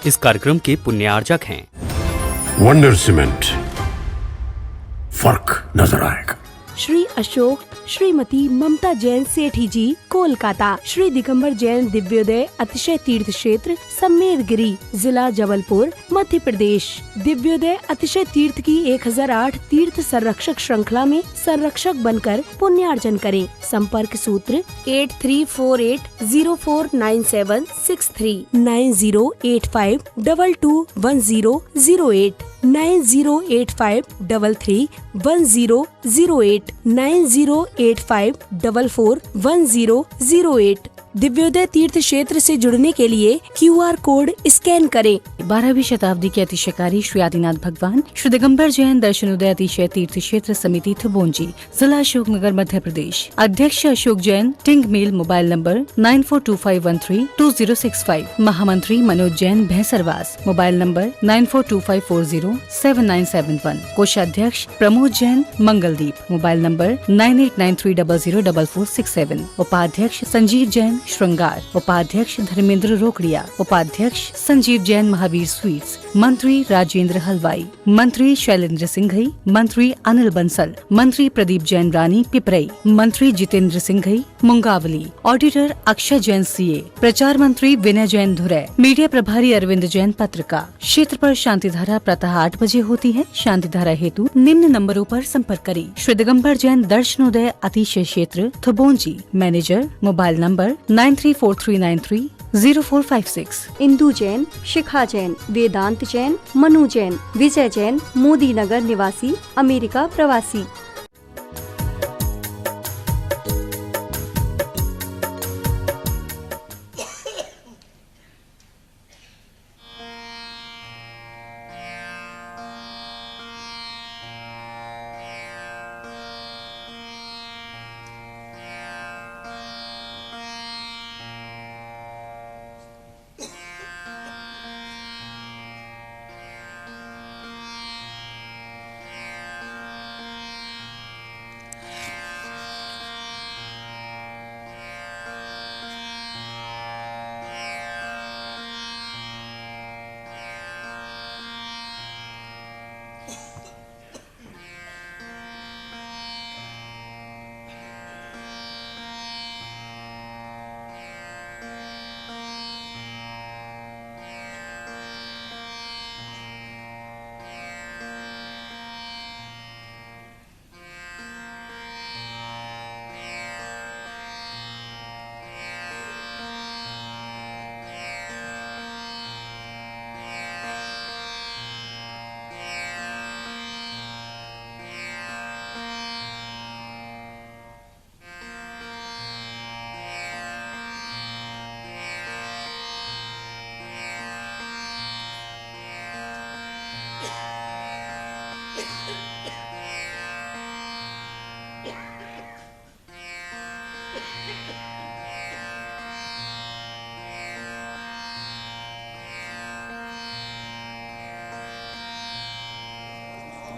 इस कार्यक्रम के पुण्यार्जक हैं वंडर सीमेंट, फर्क नजर आएगा। श्री अशोक श्रीमती ममता जैन सेठी जी, कोलकाता। श्री दिगंबर जैन दिव्योदय अतिशय तीर्थ क्षेत्र सम्मेदगिरी, जिला जबलपुर, मध्य प्रदेश। दिव्योदय अतिशय तीर्थ की 1008 तीर्थ संरक्षक श्रृंखला में संरक्षक बनकर पुण्यार्जन करें। संपर्क सूत्र 8348049763 9085221008 9085331008 9085441008। दिव्योदय तीर्थ क्षेत्र से जुड़ने के लिए QR कोड स्कैन करें। 12वीं शताब्दी के अतिशयकारी श्री आदिनाथ भगवान श्री दिगंबर जैन दर्शनोदय अतिशय तीर्थ क्षेत्र समिति थुबोंजी, जिला अशोकनगर, मध्य प्रदेश। अध्यक्ष अशोक जैन, टिंग मेल, मोबाइल नंबर 9425132065। महामंत्री मनोज जैन, भैंसरवास, मोबाइल नंबर 9425407971। कोषाध्यक्ष प्रमोद जैन, मंगलदीप, मोबाइल नंबर 9893004467। उपाध्यक्ष संजीव जैन, श्रृंगार। उपाध्यक्ष धर्मेंद्र रोकड़िया। उपाध्यक्ष संजीव जैन, महावीर स्वीट्स। मंत्री राजेंद्र हलवाई। मंत्री शैलेंद्र सिंघई। मंत्री अनिल बंसल। मंत्री प्रदीप जैन रानी, पिपरई। मंत्री जितेंद्र सिंघई, मुंगावली। Auditor Akshay Jain, CA। प्रचार मंत्री विनय जैन, धुरै। मीडिया प्रभारी अरविंद जैन, पत्रकार। क्षेत्र पर शांति धारा प्रातः 8 बजे होती है। शांति धारा हेतु निम्न नंबरों पर संपर्क करें। Shri Digambar Jain Darshanoday Atishay Kshetra Thubonji. Manager, mobile number 9343930456। Indu Jain, Shikha Jain, Vedant Jain, Manu Jain, Vijay Jain, Modi Nagar निवासी, अमेरिका प्रवासी।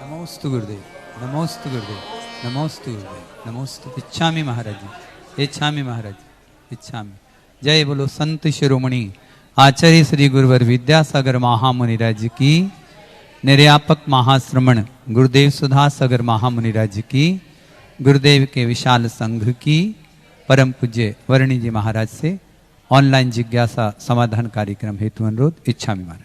नमोस्तु गुरुदेव, नमोस्तु गुरुदेव, नमोस्तु गुरुदेव, नमोस्तु। इच्छामि महाराज जी, इच्छामि महाराज, इच्छामि। जय बोलो संत शिरोमणि आचार्य श्री गुरुवर विद्यासागर महामुनिराज की, निर्यापक महाश्रमण गुरुदेव सुधा सागर महामुनिराज की, गुरुदेव के विशाल संघ की, परम पूज्य वर्णी जी महाराज से ऑनलाइन जिज्ञासा समाधान कार्यक्रम हेतु अनुरोध। इच्छामि महाराज।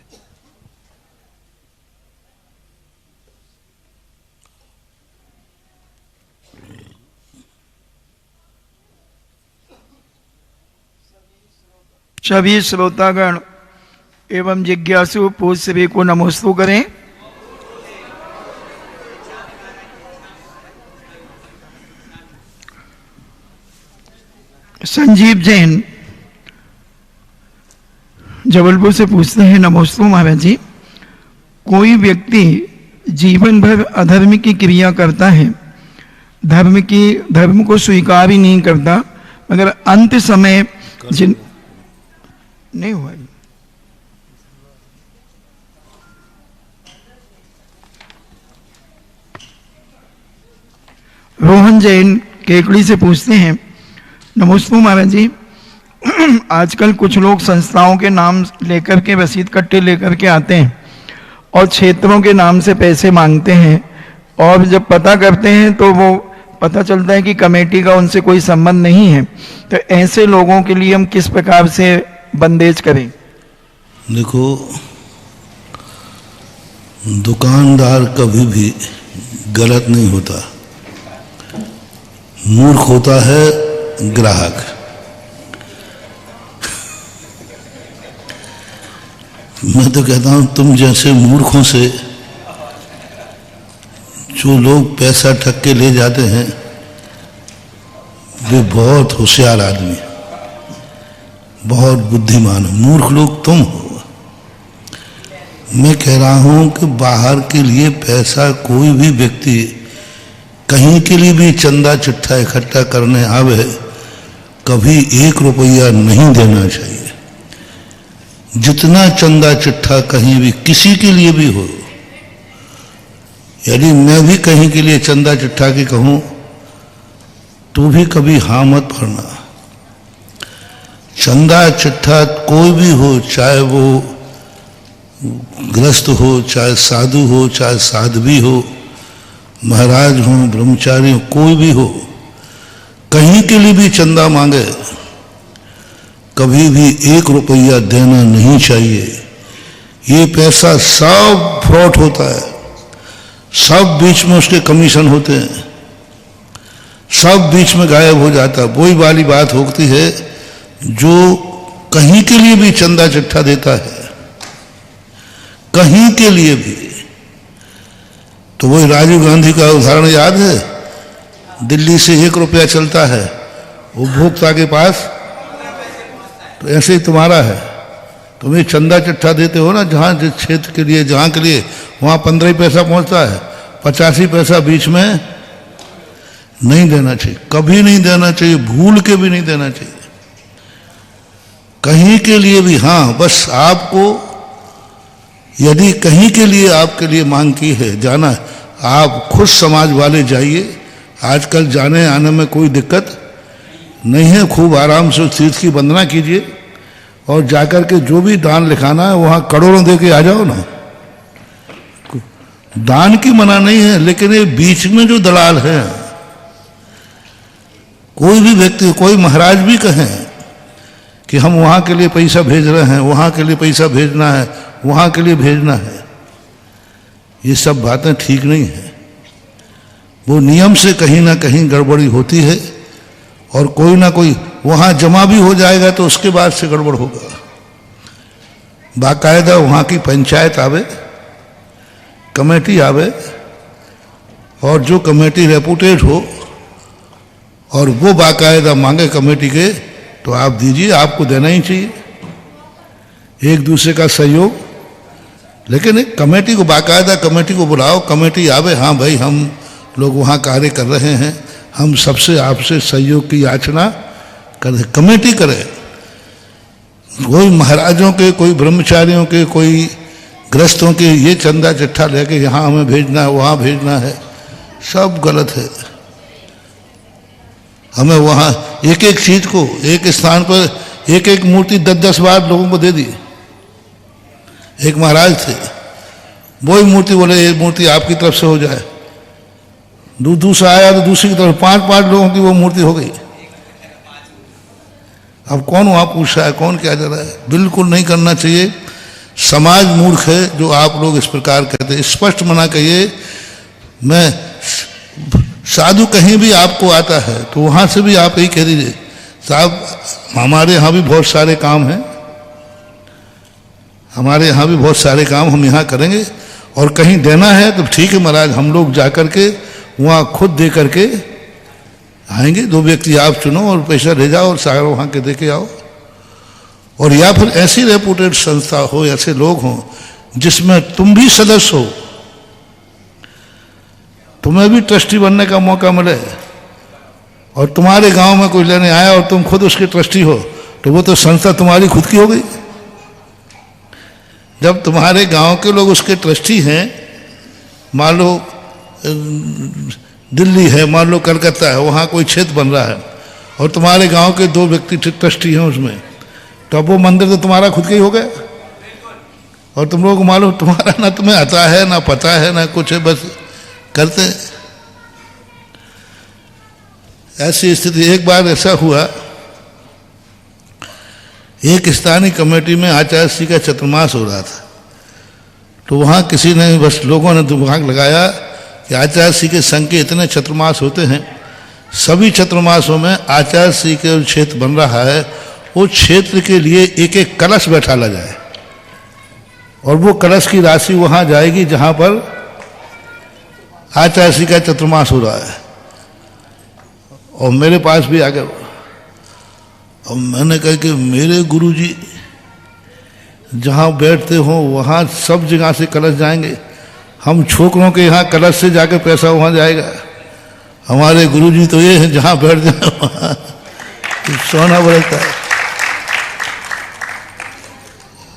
सभी श्रोतागण एवं जिज्ञासु पूज सभी को नमोस्तु करें। संजीव जैन जबलपुर से पूछते हैं, नमोस्तु महाराज जी, कोई व्यक्ति जीवन भर अधर्म की क्रिया करता है, धर्म को स्वीकार ही नहीं करता, मगर अंत समय नहीं हुआ। रोहन जैन केकड़ी से पूछते हैं, नमोस्तु महाराज जी, आजकल कुछ लोग संस्थाओं के नाम लेकर के रसीद कट्टे लेकर के आते हैं और क्षेत्रों के नाम से पैसे मांगते हैं, और जब पता करते हैं तो वो पता चलता है कि कमेटी का उनसे कोई संबंध नहीं है। तो ऐसे लोगों के लिए हम किस प्रकार से बंदेज करें? देखो, दुकानदार कभी भी गलत नहीं होता, मूर्ख होता है ग्राहक। मैं तो कहता हूं तुम जैसे मूर्खों से जो लोग पैसा ठग के ले जाते हैं वे बहुत होशियार आदमी, बहुत बुद्धिमान, मूर्ख लोग तुम हो। मैं कह रहा हूं कि बाहर के लिए पैसा कोई भी व्यक्ति कहीं के लिए भी चंदा चिट्ठा इकट्ठा करने आवे, कभी 1 रुपया नहीं देना चाहिए। जितना चंदा चिट्ठा कहीं भी किसी के लिए भी हो, यदि मैं भी कहीं के लिए चंदा चिट्ठा की कहूं तो भी कभी हाँ मत भरना। चंदा चिट्ठा कोई भी हो, चाहे वो ग्रस्त हो, चाहे साधु हो, चाहे साध्वी हो, महाराज हो, ब्रह्मचारी हो, कोई भी हो, कहीं के लिए भी चंदा मांगे कभी भी 1 रुपया देना नहीं चाहिए। ये पैसा सब फ्रॉड होता है, सब बीच में उसके कमीशन होते हैं, सब बीच में गायब हो जाता है। वही वाली बात होती है जो कहीं के लिए भी चंदा चिट्ठा देता है, कहीं के लिए भी। तो वही राजीव गांधी का उदाहरण याद है, दिल्ली से 1 रुपया चलता है उपभोक्ता के पास, तो ऐसे ही तुम्हारा है। तुम ये चंदा चिट्ठा देते हो ना, जहाँ जिस क्षेत्र के लिए जहाँ के लिए, वहाँ 15 पैसा पहुँचता है, 85 पैसा बीच में नहीं देना चाहिए, कभी नहीं देना चाहिए, भूल के भी नहीं देना चाहिए। कहीं के लिए भी हाँ, बस आपको यदि कहीं के लिए आपके लिए मांग की है जाना, आप खुद समाज वाले जाइए। आजकल जाने आने में कोई दिक्कत नहीं है, खूब आराम से तीर्थ की वंदना कीजिए और जाकर के जो भी दान लिखाना है वहां करोड़ों दे के आ जाओ ना। दान की मना नहीं है, लेकिन ये बीच में जो दलाल है, कोई भी व्यक्ति, कोई महाराज भी कहें कि हम वहां के लिए पैसा भेज रहे हैं, वहां के लिए पैसा भेजना है, वहां के लिए भेजना है, ये सब बातें ठीक नहीं है। वो नियम से कहीं ना कहीं गड़बड़ी होती है और कोई ना कोई वहां जमा भी हो जाएगा तो उसके बाद से गड़बड़ होगा। बाकायदा वहां की पंचायत आवे, कमेटी आवे, और जो कमेटी रेपुटेड हो और वो बाकायदा मांगे कमेटी के, तो आप दीजिए, आपको देना ही चाहिए, एक दूसरे का सहयोग। लेकिन एक कमेटी को, बाकायदा कमेटी को बुलाओ, कमेटी आवे, हाँ भाई हम लोग वहाँ कार्य कर रहे हैं, हम सबसे आपसे सहयोग की याचना कर, कमेटी करे। कोई महाराजों के, कोई ब्रह्मचारियों के, कोई ग्रस्तों के ये चंदा चिट्ठा लेके यहाँ हमें भेजना है, वहाँ भेजना है, सब गलत है। हमें वहाँ एक एक चीज को, एक स्थान पर एक एक मूर्ति 10-10 बार लोगों को दे दी। एक महाराज थे, वही मूर्ति बोले ये मूर्ति आपकी तरफ से हो जाए, दूसरा आया तो दूसरी की तरफ 5-5 लोगों की वो मूर्ति हो गई। अब कौन वहां पूछ रहा है, कौन क्या जा रहा है? बिल्कुल नहीं करना चाहिए। समाज मूर्ख है जो आप लोग इस प्रकार कहते हैं, स्पष्ट मना कहिए। मैं साधु कहीं भी आपको आता है तो वहां से भी आप यही कह दीजिए, साहब हमारे यहाँ भी बहुत सारे काम हैं, हमारे यहाँ भी बहुत सारे काम हम यहाँ करेंगे, और कहीं देना है तो ठीक है महाराज, हम लोग जाकर के वहाँ खुद दे करके आएंगे। 2 व्यक्ति आप चुनो और पैसा ले जाओ और सारा वहाँ के दे के आओ। और या फिर ऐसी रेपुटेड संस्था हो, ऐसे लोग हों जिसमें तुम भी सदस्य हो, तुम्हें भी ट्रस्टी बनने का मौका मिले, और तुम्हारे गांव में कोई लेने आया और तुम खुद उसके ट्रस्टी हो, तो वो तो संस्था तुम्हारी खुद की हो गई। जब तुम्हारे गांव के लोग उसके ट्रस्टी हैं, मान लो दिल्ली है, मान लो कलकत्ता है, वहाँ कोई क्षेत्र बन रहा है और तुम्हारे गांव के 2 व्यक्ति ट्रस्टी हैं उसमें, तो अब वो मंदिर तो तुम्हारा खुद का ही हो गया, और तुम लोगों को मालूम तुम्हारा ना तुम्हें आता है ना पता है ना कुछ है, बस करते हैं। ऐसी स्थिति एक बार ऐसा हुआ, एक स्थानीय कमेटी में आचार्य श्री का चतुर्मास हो रहा था, तो वहाँ किसी ने बस लोगों ने दिमाग लगाया कि आचार्य श्री के संघ के इतने चतुर्मास होते हैं, सभी चतुर्मासों में आचार्य श्री के क्षेत्र बन रहा है, वो क्षेत्र के लिए एक एक कलश बैठाला जाए और वो कलश की राशि वहाँ जाएगी जहाँ पर आचार्य श्री का चतुर्मास हो रहा है। और मेरे पास भी आ गया, और मैंने कहा कि मेरे गुरुजी जहाँ बैठते हो वहाँ सब जगह से कलश जाएंगे, हम छोकरों के यहाँ कलश से जाकर पैसा वहाँ जाएगा, हमारे गुरुजी तो ये हैं जहाँ बैठ जाए वहाँ सोना बरसता है।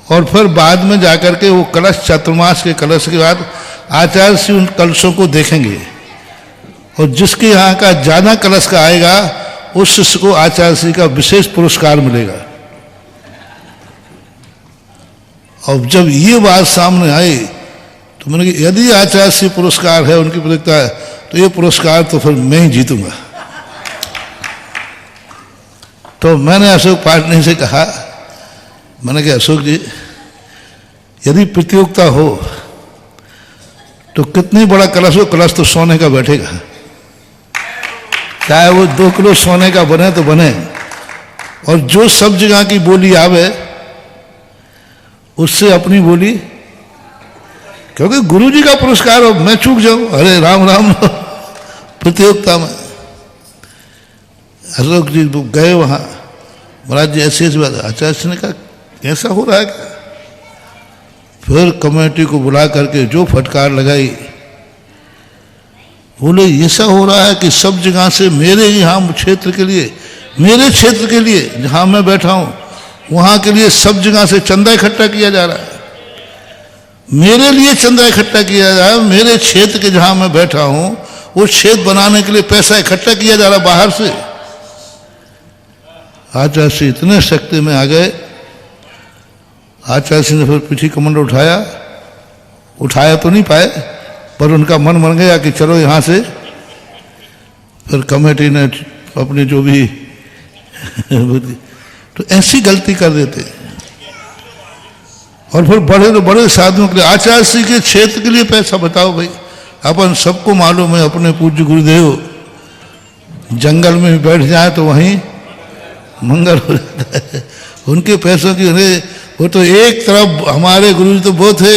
और फिर बाद में जाकर के वो कलश चतुर्मास के कलश के बाद आचार्य श्री उन कलशों को देखेंगे, और जिसके यहाँ का ज़्यादा कलश का आएगा उस शिष्य को आचार्य श्री का विशेष पुरस्कार मिलेगा। और जब ये बात सामने आई तो मैंने कहा यदि आचार्य श्री पुरस्कार है, उनकी प्रतियोगिता है, तो ये पुरस्कार तो फिर मैं ही जीतूंगा। तो मैंने अशोक पाटनी से कहा, मैंने कहा अशोक जी यदि प्रतियोगिता हो तो कितनी बड़ा कलश हो, कलश तो सोने का बैठेगा, चाहे वो 2 किलो सोने का बने तो बने, और जो सब जगह की बोली आवे उससे अपनी बोली, क्योंकि गुरुजी का पुरस्कार हो, मैं चूक जाऊं, अरे राम राम प्रतियोगिता में। अशोक जी गए वहां, महाराज जी ऐसी ऐसी बात, आचार्य जी ने कहा ऐसा हो रहा है क्या? फिर कमेटी को बुला करके जो फटकार लगाई, बोले ऐसा हो रहा है कि सब जगह से मेरे यहाँ क्षेत्र के लिए, मेरे क्षेत्र के लिए जहाँ मैं बैठा हूँ वहाँ के लिए सब जगह से चंदा इकट्ठा किया जा रहा है, मेरे लिए चंदा इकट्ठा किया जा रहा है, मेरे क्षेत्र के जहाँ मैं बैठा हूँ वो क्षेत्र बनाने के लिए पैसा इकट्ठा किया जा रहा है बाहर से। आचार्य श्री इतने शक्ति में आ गए, आचार्य श्री ने फिर पीछे कमंडल उठाया तो नहीं पाए, पर उनका मन बन गया कि चलो यहाँ से। फिर कमेटी ने अपनी जो भी तो ऐसी गलती कर देते। और फिर बड़े तो बड़े साधुओं के लिए, आचार्य श्री के क्षेत्र के लिए पैसा बताओ भाई। अपन सबको मालूम है अपने पूज्य गुरुदेव जंगल में बैठ जाए तो वहीं मंगल हो जाता है। उनके पैसों की वो तो एक तरफ हमारे गुरु जी तो वो थे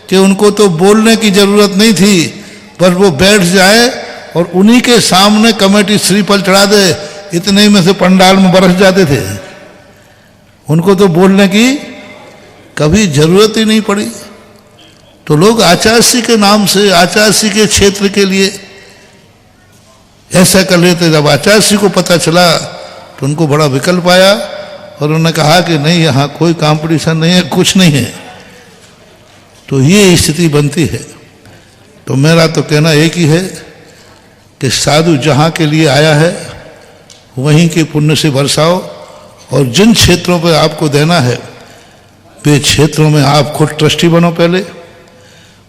कि उनको तो बोलने की जरूरत नहीं थी, पर वो बैठ जाए और उन्हीं के सामने कमेटी श्रीफल चढ़ा दे, इतने में से पंडाल में बरस जाते थे। उनको तो बोलने की कभी जरूरत ही नहीं पड़ी। तो लोग आचार्य श्री के नाम से, आचार्य श्री के क्षेत्र के लिए ऐसा कर लेते। जब आचार्य श्री को पता चला तो उनको बड़ा विकल्प आया और उन्होंने कहा कि नहीं, यहाँ कोई कंपटीशन नहीं है, कुछ नहीं है। तो ये स्थिति बनती है। तो मेरा तो कहना एक ही है कि साधु जहाँ के लिए आया है वहीं के पुण्य से बरसाओ, और जिन क्षेत्रों पर आपको देना है वे क्षेत्रों में आप खुद ट्रस्टी बनो। पहले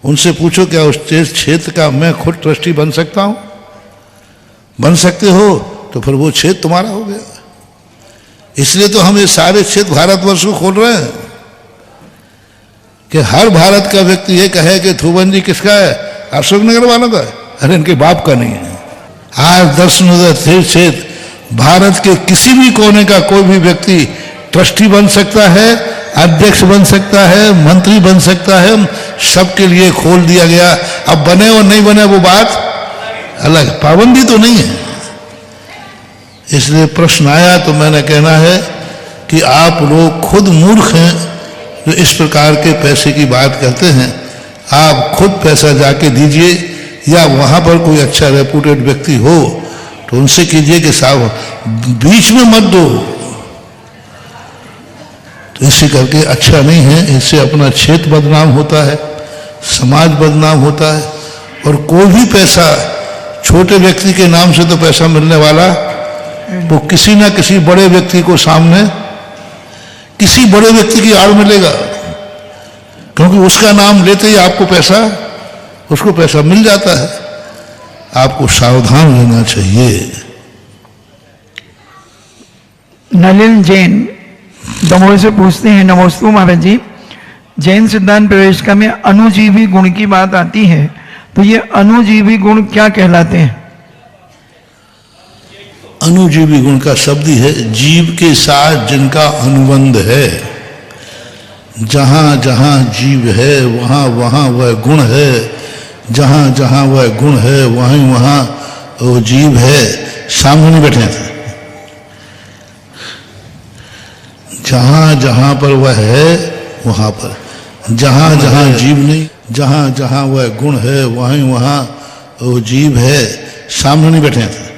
उनसे पूछो क्या उस क्षेत्र का मैं खुद ट्रस्टी बन सकता हूँ? बन सकते हो तो फिर वो क्षेत्र तुम्हारा हो गया। इसलिए तो हम ये सारे क्षेत्र भारतवर्ष को खोल रहे हैं कि हर भारत का व्यक्ति ये कहे कि थूबन जी किसका है? अशोकनगर वालों का? अरे इनके बाप का नहीं है। आज दर्शनोदय तीर्थ क्षेत्र भारत के किसी भी कोने का कोई भी व्यक्ति ट्रस्टी बन सकता है, अध्यक्ष बन सकता है, मंत्री बन सकता है, सबके लिए खोल दिया गया। अब बने और नहीं बने वो बात अलग, पाबंदी तो नहीं है। इसलिए प्रश्न आया तो मैंने कहना है कि आप लोग खुद मूर्ख हैं जो इस प्रकार के पैसे की बात करते हैं। आप खुद पैसा जाके दीजिए, या वहाँ पर कोई अच्छा रेपुटेड व्यक्ति हो तो उनसे कीजिए कि साहब बीच में मत दो। तो इससे करके अच्छा नहीं है। इससे अपना क्षेत्र बदनाम होता है, समाज बदनाम होता है। और कोई भी पैसा छोटे व्यक्ति के नाम से तो पैसा मिलने वाला वो किसी ना किसी बड़े व्यक्ति को सामने किसी बड़े व्यक्ति की आड़ में लेगा, क्योंकि उसका नाम लेते ही आपको उसको पैसा मिल जाता है। आपको सावधान रहना चाहिए। नलिन जैन दमोह से पूछते हैं, नमोस्तु महाराज जी, जैन सिद्धांत प्रवेशिका में अनुजीवी गुण की बात आती है, तो ये अनुजीवी गुण क्या कहलाते हैं? अनुजीवी गुण का शब्द ही है जीव के साथ जिनका अनुबंध है। जहां जहां जीव है वहां वहां वह गुण है, जहां जहां वह गुण है वहीं वहां वो जीव है। सामने नहीं बैठे थे। जहां जहां पर वह है वहां पर, जहां जहां जीव नहीं, जहां जहां वह गुण है वहीं वहां वो जीव है। सामने नहीं बैठे थे।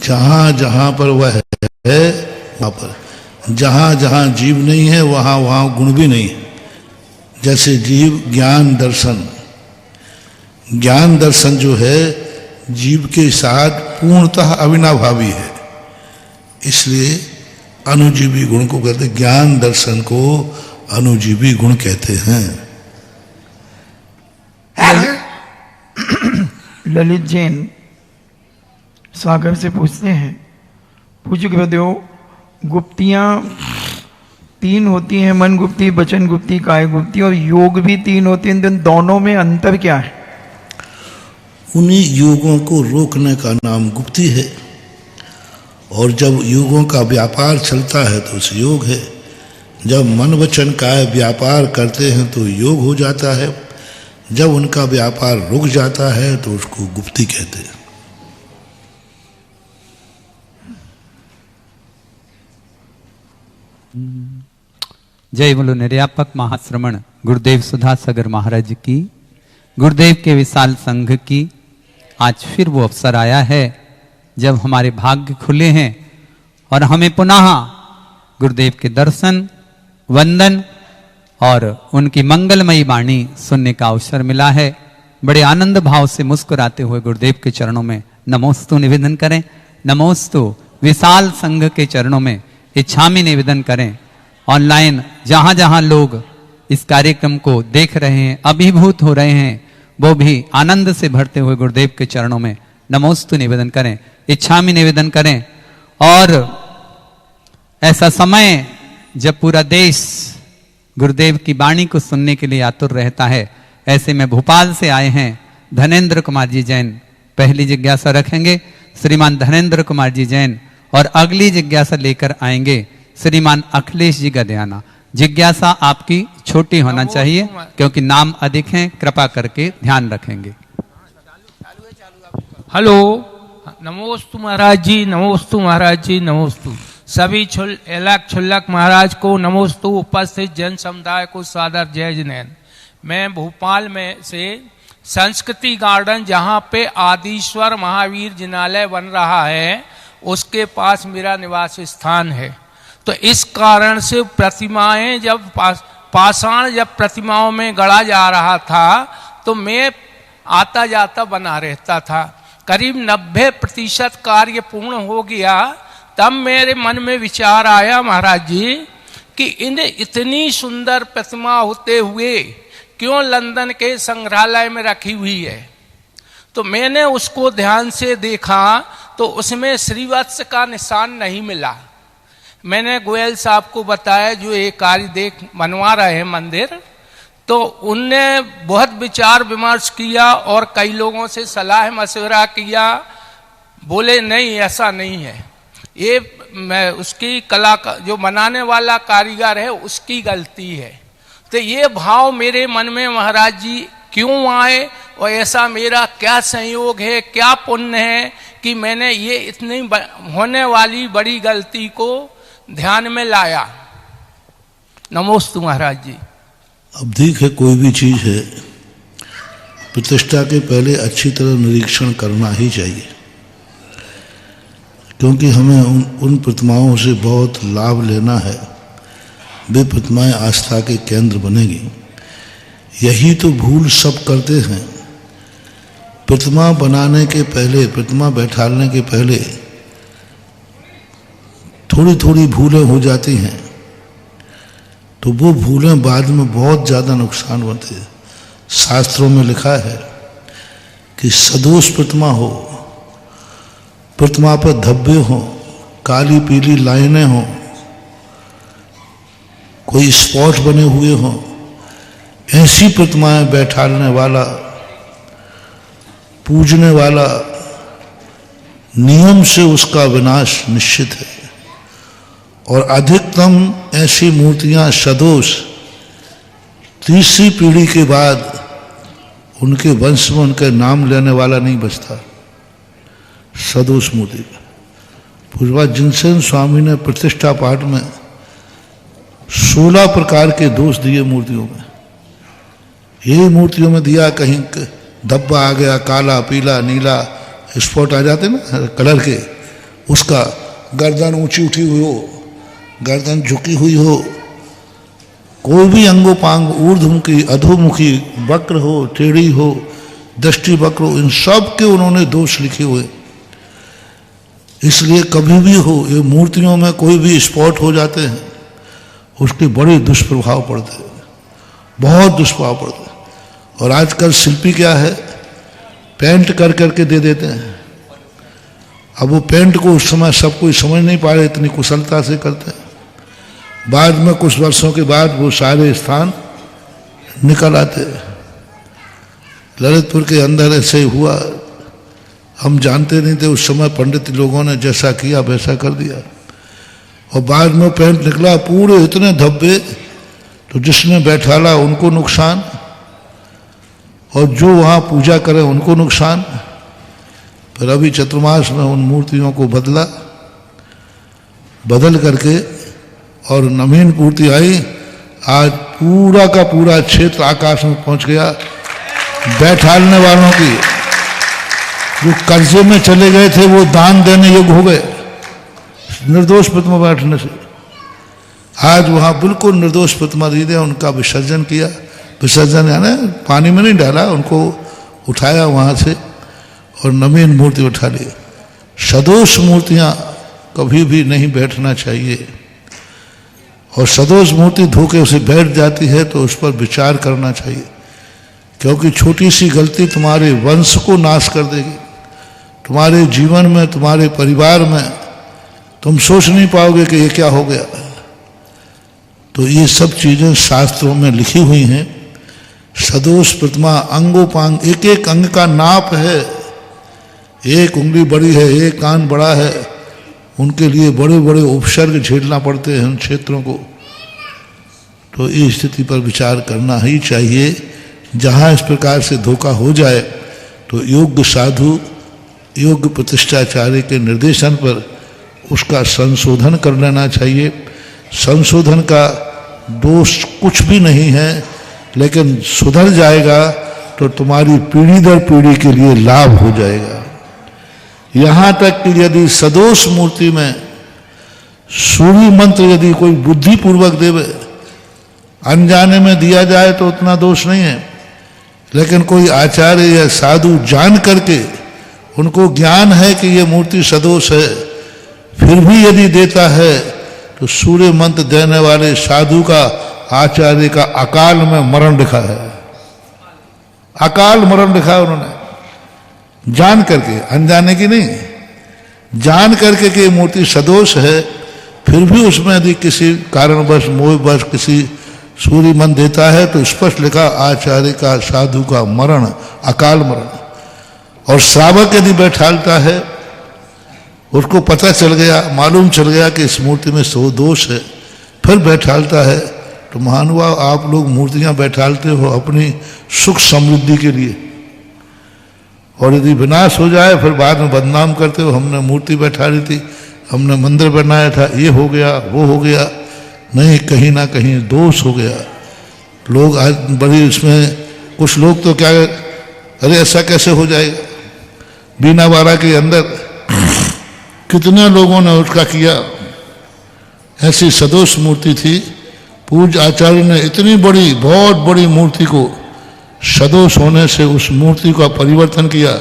जहां जहां पर वह है वहां पर, जहां जहां जीव नहीं है वहां वहां गुण भी नहीं है। जैसे जीव ज्ञान दर्शन, ज्ञान दर्शन जो है जीव के साथ पूर्णतः अविनाभावी है, इसलिए अनुजीवी गुण को कहते हैं। ज्ञान दर्शन को अनुजीवी गुण कहते हैं। ललित जैन सागर से पूछते हैं, पूज्य गुरुदेव, गुप्तियां 3 होती हैं, मन गुप्ती, वचन गुप्ती, काय गुप्ती, और योग भी 3 होती हैं, इन दोनों में अंतर क्या है? उन्हीं योगों को रोकने का नाम गुप्ती है, और जब योगों का व्यापार चलता है तो उस योग है। जब मन वचन काय व्यापार करते हैं तो योग हो जाता है, जब उनका व्यापार रुक जाता है तो उसको गुप्ती कहते हैं। जय बोलो निर्यापक महाश्रमण गुरुदेव सुधा सागर महाराज की, गुरुदेव के विशाल संघ की। आज फिर वो अवसर आया है जब हमारे भाग्य खुले हैं और हमें पुनः गुरुदेव के दर्शन, वंदन और उनकी मंगलमयी वाणी सुनने का अवसर मिला है। बड़े आनंद भाव से मुस्कुराते हुए गुरुदेव के चरणों में नमोस्तु निवेदन करें। नमोस्तु विशाल संघ के चरणों में इच्छामी निवेदन करें। ऑनलाइन जहां जहां लोग इस कार्यक्रम को देख रहे हैं, अभिभूत हो रहे हैं, वो भी आनंद से भरते हुए गुरुदेव के चरणों में नमोस्तु निवेदन करें, इच्छामी निवेदन करें। और ऐसा समय जब पूरा देश गुरुदेव की वाणी को सुनने के लिए आतुर रहता है, ऐसे में भोपाल से आए हैं धनेन्द्र कुमार जी जैन पहली जिज्ञासा रखेंगे, श्रीमान धनेन्द्र कुमार जी जैन, और अगली जिज्ञासा लेकर आएंगे श्रीमान अखिलेश जी गदयाना। जिज्ञासा आपकी छोटी होना चाहिए क्योंकि नाम अधिक हैं, कृपा करके ध्यान रखेंगे। हेलो, नमोस्तु महाराज जी, नमोस्तु महाराज जी, नमोस्तु। सभी छुल्लक महाराज को नमोस्तु। उपस्थित जन समुदाय को सादर जय जिनेन्द्र। मैं भोपाल में से संस्कृति गार्डन, जहाँ पे आदिश्वर महावीर जिनालय बन रहा है, उसके पास मेरा निवास स्थान है। तो इस कारण से प्रतिमाएं जब पाषाण जब प्रतिमाओं में गढ़ा जा रहा था तो मैं आता जाता बना रहता था। करीब 90% कार्य पूर्ण हो गया। तब मेरे मन में विचार आया महाराज जी कि इन्हें इतनी सुंदर प्रतिमा होते हुए क्यों लंदन के संग्रहालय में रखी हुई है। तो मैंने उसको ध्यान से देखा तो उसमें श्रीवत्स का निशान नहीं मिला। मैंने गोयल साहब को बताया जो ये कार्य बनवा रहे हैं मंदिर, तो उनने बहुत विचार विमर्श किया और कई लोगों से सलाह मशवरा किया। बोले नहीं, ऐसा नहीं है, ये मैं उसकी कला का जो बनाने वाला कारीगर है उसकी गलती है। तो ये भाव मेरे मन में महाराज जी क्यों आए और ऐसा मेरा क्या संयोग है, क्या पुण्य है कि मैंने ये इतनी होने वाली बड़ी गलती को ध्यान में लाया। नमोस्तु महाराज जी। अब देख है, कोई भी चीज है प्रतिष्ठा के पहले अच्छी तरह निरीक्षण करना ही चाहिए, क्योंकि हमें उन प्रतिमाओं से बहुत लाभ लेना है। वे प्रतिमाएं आस्था के केंद्र बनेगी। यही तो भूल सब करते हैं। प्रतिमा बनाने के पहले, प्रतिमा बैठाने के पहले थोड़ी थोड़ी भूलें हो जाती हैं तो वो भूलें बाद में बहुत ज़्यादा नुकसान बनती है। शास्त्रों में लिखा है कि सदोष प्रतिमा हो, प्रतिमा पर धब्बे हों, काली पीली लाइनें हों, कोई स्पॉट बने हुए हों, ऐसी प्रतिमाएं बैठाने वाला, पूजने वाला, नियम से उसका विनाश निश्चित है। और अधिकतम ऐसी मूर्तियां सदोष तीसरी पीढ़ी के बाद उनके वंश में उनके नाम लेने वाला नहीं बचता। सदोष मूर्ति का पूर्वा जिनसेन स्वामी ने प्रतिष्ठा पाठ में 16 प्रकार के दोष दिए मूर्तियों में। ये मूर्तियों में दिया कहीं धब्बा आ गया, काला पीला नीला स्पॉट आ जाते ना कलर के, उसका गर्दन ऊंची उठी हुई हो, गर्दन झुकी हुई हो, कोई भी अंगोपांग ऊर्ध्वमुखी अधोमुखी वक्र हो, टेढ़ी हो, दृष्टि वक्र हो, इन सब के उन्होंने दोष लिखे हुए। इसलिए कभी भी हो ये मूर्तियों में कोई भी स्पॉट हो जाते हैं, उसके बड़े दुष्प्रभाव पड़ते हैं, बहुत दुष्प्रभाव पड़ते हैं। और आजकल शिल्पी क्या है, पेंट कर करके दे देते हैं। अब वो पेंट को उस समय सब कोई समझ नहीं पा रहे, इतनी कुशलता से करते हैं। बाद में कुछ वर्षों के बाद वो सारे स्थान निकल आते। ललितपुर के अंदर ऐसे हुआ, हम जानते नहीं थे उस समय, पंडित लोगों ने जैसा किया वैसा कर दिया। और बाद में पेंट निकला, पूरे इतने धब्बे, तो जिसने बैठाला उनको नुकसान और जो वहाँ पूजा करे उनको नुकसान। फिर अभी चतुर्मास में उन मूर्तियों को बदल करके और नवीन मूर्ति आई। आज पूरा का पूरा क्षेत्र आकाश में पहुंच गया। बैठालने वालों की जो कर्जे में चले गए थे वो दान देने योग्य हो गए निर्दोष प्रतिमा बैठने से। आज वहाँ बिल्कुल निर्दोष प्रतिमा दी दे, उनका विसर्जन किया। विसर्जन यानी पानी में नहीं डाला, उनको उठाया वहाँ से और नवीन मूर्ति उठा ली। सदोष मूर्तियाँ कभी भी नहीं बैठना चाहिए। और सदोष मूर्ति धोखे से बैठ जाती है तो उस पर विचार करना चाहिए, क्योंकि छोटी सी गलती तुम्हारे वंश को नाश कर देगी। तुम्हारे जीवन में, तुम्हारे परिवार में तुम सोच नहीं पाओगे कि ये क्या हो गया। तो ये सब चीज़ें शास्त्रों में लिखी हुई हैं। सदोष प्रतिमा अंगोपांग, एक एक अंग का नाप है। एक उंगली बड़ी है, एक कान बड़ा है, उनके लिए बड़े बड़े उपसर्ग झेलना पड़ते हैं उन क्षेत्रों को। तो इस स्थिति पर विचार करना ही चाहिए। जहाँ इस प्रकार से धोखा हो जाए तो योग्य साधु, योग्य प्रतिष्ठाचार्य के निर्देशन पर उसका संशोधन कर लेना चाहिए। संशोधन का दोष कुछ भी नहीं है, लेकिन सुधर जाएगा तो तुम्हारी पीढ़ी दर पीढ़ी के लिए लाभ हो जाएगा। यहाँ तक कि यदि सदोष मूर्ति में सूर्य मंत्र यदि कोई बुद्धिपूर्वक देवे, अनजाने में दिया जाए तो उतना दोष नहीं है, लेकिन कोई आचार्य या साधु जान करके, उनको ज्ञान है कि ये मूर्ति सदोष है, फिर भी यदि देता है तो सूर्य मंत्र देने वाले साधु का, आचार्य का अकाल में मरण लिखा है। अकाल मरण लिखा है उन्होंने, जान करके, अनजाने की नहीं, जान करके कि मूर्ति सदोष है, फिर भी उसमें यदि किसी कारणवश, मोहवश किसी सूर्य मंत्र देता है तो स्पष्ट लिखा आचार्य का, साधु का मरण, अकाल मरण। और श्रावक यदि बैठालता है, उसको पता चल गया, मालूम चल गया कि इस मूर्ति में सो दोष है, फिर बैठालता है, तो महानुभाव आप लोग मूर्तियां बैठालते हो अपनी सुख समृद्धि के लिए, और यदि विनाश हो जाए फिर बाद में बदनाम करते हो, हमने मूर्ति बैठाली थी, हमने मंदिर बनाया था, ये हो गया वो हो गया। नहीं, कहीं ना कहीं दोष हो गया। लोग आज बड़ी इसमें, कुछ लोग तो क्या, अरे ऐसा कैसे हो जाएगा। बीनावाड़ा के अंदर कितने लोगों ने उसका किया। ऐसी सदोष मूर्ति थी, पूज्य आचार्य ने इतनी बड़ी, बहुत बड़ी मूर्ति को सदोष होने से उस मूर्ति का परिवर्तन किया।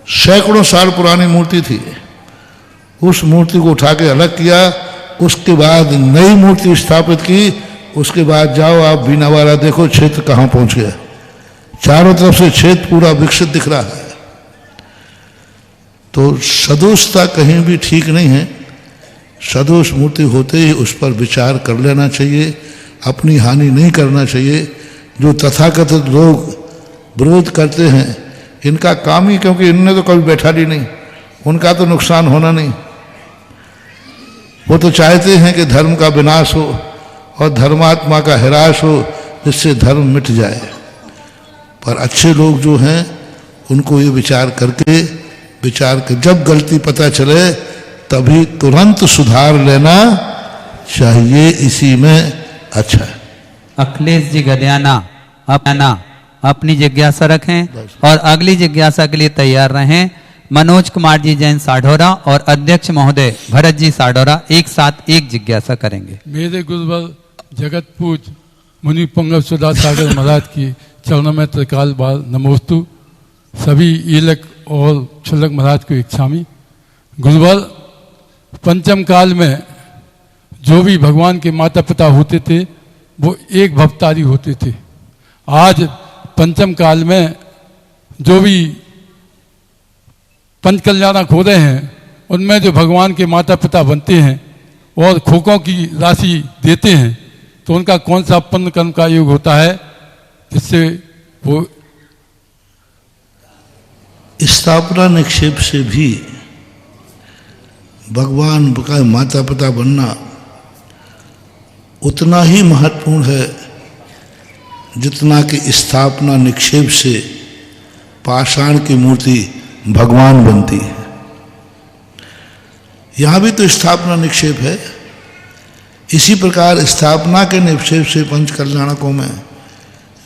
सैकड़ों साल पुरानी मूर्ति थी उस मूर्ति को उठा के अलग किया, उसके बाद नई मूर्ति स्थापित की। उसके बाद जाओ आप बीनावाला देखो क्षेत्र कहाँ पहुंच गया, चारों तरफ से क्षेत्र पूरा विकसित दिख रहा है। तो सदोषता कहीं भी ठीक नहीं है। सदोष मूर्ति होते ही उस पर विचार कर लेना चाहिए, अपनी हानि नहीं करना चाहिए। जो तथाकथित लोग विरोध करते हैं, इनका काम ही, क्योंकि इनने तो कभी बैठा ही नहीं, उनका तो नुकसान होना नहीं। वो तो चाहते हैं कि धर्म का विनाश हो और धर्मात्मा का हिरास हो, जिससे धर्म मिट जाए। पर अच्छे लोग जो हैं उनको ये विचार करके जब गलती पता चले तभी तुरंत सुधार लेना चाहिए, इसी में अच्छा है। अखिलेश जी गदियाना अपनी जिज्ञासा रखें और अगली जिज्ञासा के लिए तैयार रहें। मनोज कुमार जी जैन साढौरा और अध्यक्ष महोदय भरत जी साढौरा एक साथ एक जिज्ञासा करेंगे। मेरे गुरुवर जगत पूज मुनि पंगव सुधा सागर महाराज की चरणों में त्रिकाल बाल नमोस्तु। सभी ईलक और छुल्लक महाराज को इच्छामी। गुरुवर पंचम काल में जो भी भगवान के माता पिता होते थे वो एक भवतारी होते थे। आज पंचम काल में जो भी पंच कल्याणक हो रहे हैं, उनमें जो भगवान के माता पिता बनते हैं और खोखों की राशि देते हैं, तो उनका कौन सा पुण्य कर्म का योग होता है जिससे वो स्थापना निक्षेप से भी भगवान का माता पिता बनना उतना ही महत्वपूर्ण है जितना कि स्थापना निक्षेप से पाषाण की मूर्ति भगवान बनती है। यहाँ भी तो स्थापना निक्षेप है। इसी प्रकार स्थापना के निक्षेप से पंच कल्याणकों में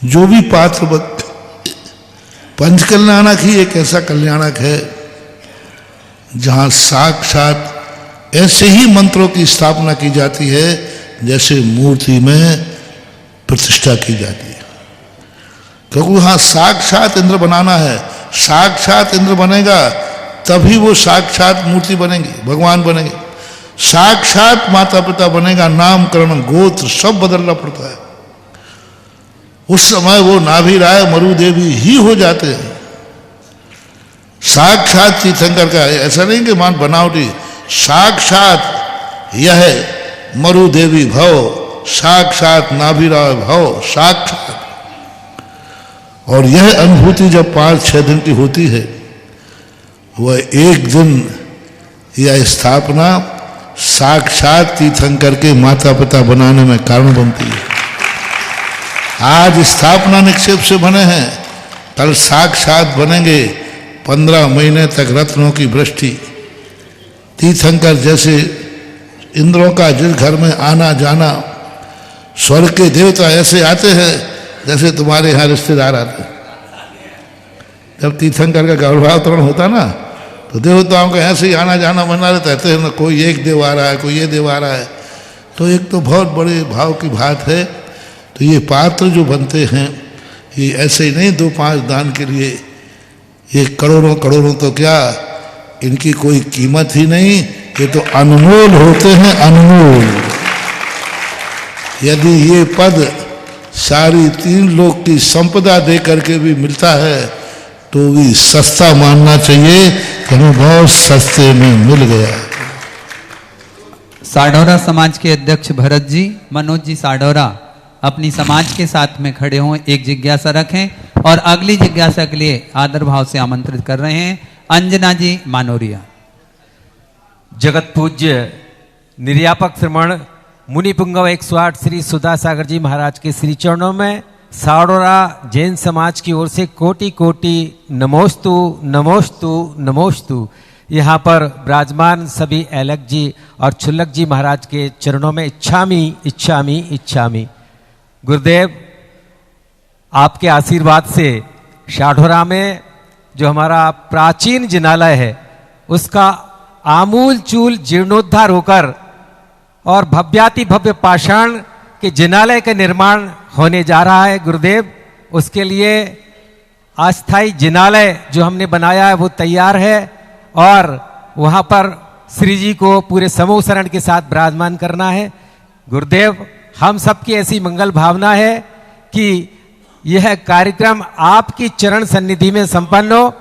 जो भी पात्र पंच कल्याणक ही एक ऐसा कल्याणक है जहाँ साक्षात ऐसे ही मंत्रों की स्थापना की जाती है जैसे मूर्ति में प्रतिष्ठा की जाती है। क्योंकि वहाँ साक्षात इंद्र बनाना है, साक्षात इंद्र बनेगा तभी वो साक्षात मूर्ति बनेगी, भगवान बनेंगे। साक्षात माता पिता बनेगा, नामकरण गोत्र सब बदलना पड़ता है। उस समय वो नाभि राय मरु देवी ही हो जाते हैं। साक्षात तीर्थंकर का ऐसा नहीं कि मान बनावटी, साक्षात यह मरु देवी भव, साक्षात नाभि राय भव, साक्षात। और यह अनुभूति जब 5-6 दिन की होती है, वह एक दिन यह स्थापना साक्षात तीर्थंकर के माता पिता बनाने में कारण बनती है। आज स्थापना निक्षेप से बने हैं, कल साक्षात बनेंगे। 15 महीने तक रत्नों की वृष्टि। तीर्थंकर जैसे इंद्रों का जिस घर में आना जाना, स्वर्ग के देवता ऐसे आते हैं जैसे तुम्हारे यहाँ रिश्तेदार आते हैं। जब तीर्थंकर का गर्भावतरण होता ना, तो देवताओं का ऐसे ही आना जाना बना रहता है ना, कोई एक देव आ रहा है, कोई ये देव आ रहा है। तो एक तो बहुत बड़े भाव की बात है। तो ये पात्र जो बनते हैं ये ऐसे ही नहीं 2-5 दान के लिए, ये करोड़ों करोड़ों तो क्या, इनकी कोई कीमत ही नहीं। ये तो अनमोल होते हैं, अनमोल। यदि ये पद सारी 3 लोक की संपदा दे करके भी मिलता है तो भी सस्ता मानना चाहिए कि हमें बहुत सस्ते में मिल गया। साढौरा समाज के अध्यक्ष भरत जी, मनोज जी साढौरा अपनी समाज के साथ में खड़े हों, एक जिज्ञासा रखें और अगली जिज्ञासा के लिए आदर भाव से आमंत्रित कर रहे हैं अंजना जी मानोरिया। जगत पूज्य निर्यापक श्रमण मुनि पुंगव 108 श्री सुधा सागर जी महाराज के श्री चरणों में साढौरा जैन समाज की ओर से कोटि कोटि नमोस्तु नमोस्तु नमोस्तु। यहाँ पर विराजमान सभी ऐलक जी और छुल्लक जी महाराज के चरणों में इच्छामी इच्छामी इच्छामी। गुरुदेव, आपके आशीर्वाद से साढौरा में जो हमारा प्राचीन जिनालय है उसका आमूल चूल जीर्णोद्धार होकर और भव्याति भव्य पाषाण के जिनालय का निर्माण होने जा रहा है। गुरुदेव, उसके लिए अस्थाई जिनालय जो हमने बनाया है वो तैयार है और वहाँ पर श्री जी को पूरे समूह शरण के साथ विराजमान करना है। गुरुदेव, हम सबकी ऐसी मंगल भावना है कि यह कार्यक्रम आपकी चरण सन्निधि में संपन्न हो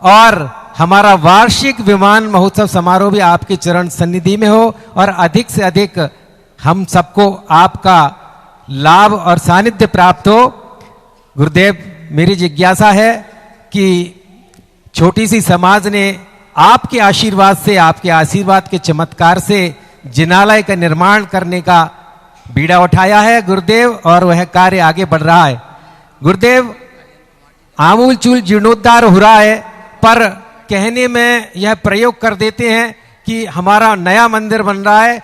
और हमारा वार्षिक विमान महोत्सव समारोह भी आपके चरण सन्निधि में हो और अधिक से अधिक हम सबको आपका लाभ और सानिध्य प्राप्त हो। गुरुदेव, मेरी जिज्ञासा है कि छोटी सी समाज ने आपके आशीर्वाद से, आपके आशीर्वाद के चमत्कार से जिनालय का निर्माण करने का बीड़ा उठाया है गुरुदेव, और वह कार्य आगे बढ़ रहा है। गुरुदेव, आमूल चूल जीर्णोद्धार हो रहा है, पर कहने में यह प्रयोग कर देते हैं कि हमारा नया मंदिर बन रहा है,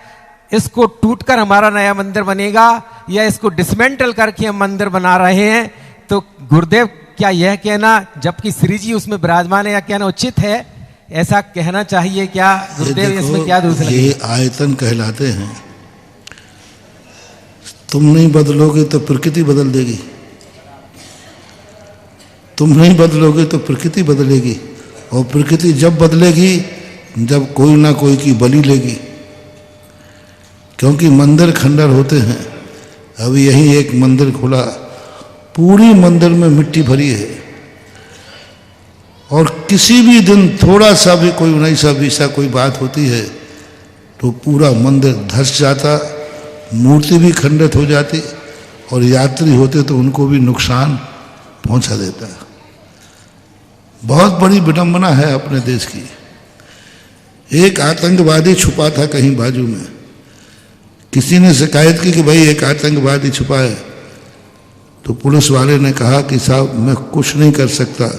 इसको टूटकर हमारा नया मंदिर बनेगा या इसको डिसमेंटल करके हम मंदिर बना रहे हैं। तो गुरुदेव, क्या यह कहना, जबकि श्री जी उसमें विराजमान है, या कहना उचित है? ऐसा कहना चाहिए क्या गुरुदेव? इसमें क्या दूसरा? ये आयतन कहलाते हैं। तुम नहीं बदलोगे तो प्रकृति बदल देगी, तुम नहीं बदलोगे तो प्रकृति बदलेगी, और प्रकृति जब बदलेगी जब कोई ना कोई की बलि लेगी, क्योंकि मंदिर खंडर होते हैं। अभी यही एक मंदिर खुला, पूरी मंदिर में मिट्टी भरी है, और किसी भी दिन थोड़ा सा भी कोई नहीं सा भी सा कोई बात होती है तो पूरा मंदिर धंस जाता, मूर्ति भी खंडित हो जाती, और यात्री होते तो उनको भी नुकसान पहुंचा देता। बहुत बड़ी विडंबना है अपने देश की। एक आतंकवादी छुपा था कहीं बाजू में, किसी ने शिकायत की कि भाई एक आतंकवादी छुपा है, तो पुलिस वाले ने कहा कि साहब मैं कुछ नहीं कर सकता,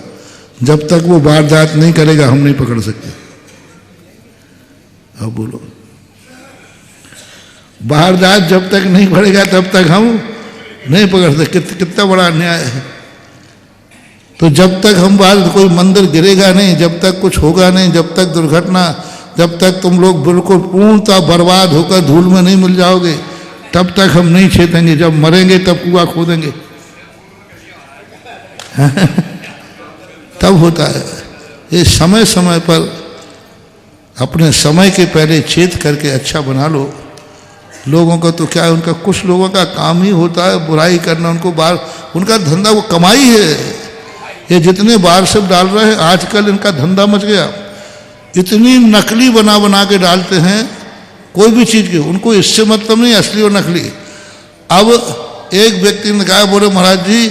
जब तक वो वारदात नहीं करेगा हम नहीं पकड़ सकते। अब बोलो, वारदात जब तक नहीं बढ़ेगा तब तक हम नहीं पकड़ सकते। कितना बड़ा अन्याय है। तो जब तक हम बाहर, कोई मंदिर गिरेगा नहीं, जब तक कुछ होगा नहीं, जब तक दुर्घटना, जब तक तुम लोग बिल्कुल पूर्णतः बर्बाद होकर धूल में नहीं मिल जाओगे, तब तक हम नहीं छेदेंगे। जब मरेंगे तब कुआं खोदेंगे तब होता है। ये समय समय पर अपने समय के पहले छेद करके अच्छा बना लो। लोगों का तो क्या है, उनका कुछ लोगों का काम ही होता है बुराई करना, उनको बाहर, उनका धंधा वो कमाई है। ये जितने बाहर सब डाल रहे हैं आजकल, इनका धंधा मच गया। इतनी नकली बना बना के डालते हैं कोई भी चीज़ की, उनको इससे मतलब नहीं असली और नकली। अब एक व्यक्ति ने कहा, बोले महाराज जी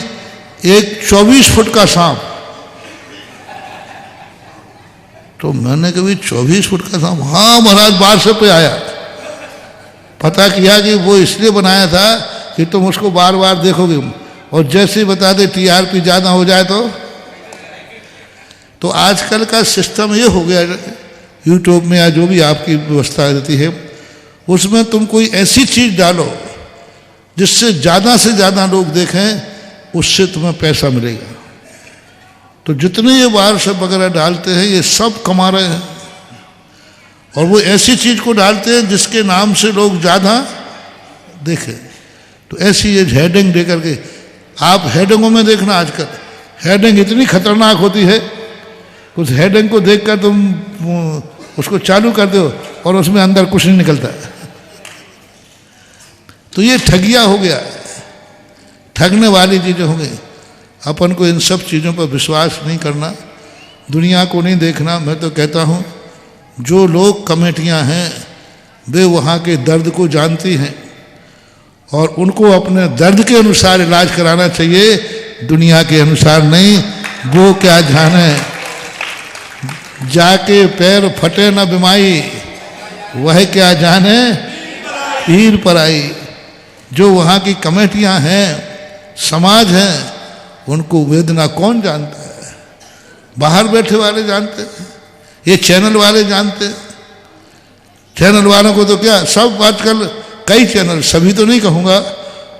एक 24 फुट का सांप, तो मैंने कभी 24 फुट का सांप? हाँ महाराज, बाहर से पे आया, पता किया कि वो इसलिए बनाया था कि तुम उसको बार बार देखोगे, और जैसे ही बता दे TRP ज़्यादा हो जाए तो आजकल का सिस्टम ये हो गया यूट्यूब में या जो भी आपकी व्यवस्था रहती है, उसमें तुम कोई ऐसी चीज़ डालो जिससे ज़्यादा से ज़्यादा लोग देखें, उससे तुम्हें पैसा मिलेगा। तो जितने ये बाहर सब वगैरह डालते हैं ये सब कमा रहे हैं, और वो ऐसी चीज़ को डालते हैं जिसके नाम से लोग ज़्यादा देखें। तो ऐसी ये हेडिंग दे करके, आप हेडिंगों में देखना आजकल हेडिंग इतनी खतरनाक होती है, उस हेडिंग को देखकर तुम उसको चालू कर दो और उसमें अंदर कुछ नहीं निकलता। तो ये ठगिया हो गया, ठगने वाली चीज़ें हो गई। अपन को इन सब चीज़ों पर विश्वास नहीं करना, दुनिया को नहीं देखना। मैं तो कहता हूँ जो लोग कमेटियाँ हैं वे वहाँ के दर्द को जानती हैं, और उनको अपने दर्द के अनुसार इलाज कराना चाहिए, दुनिया के अनुसार नहीं। वो क्या जाने, जाके पैर फटे न बिमाई, वह क्या जाने पीर पर आई। जो वहाँ की कमेटियाँ हैं, समाज हैं, उनको वेदना कौन जानता है? बाहर बैठे वाले जानते हैं, ये चैनल वाले जानते हैं। चैनल वालों को तो क्या, सब आजकल कई चैनल, सभी तो नहीं कहूँगा,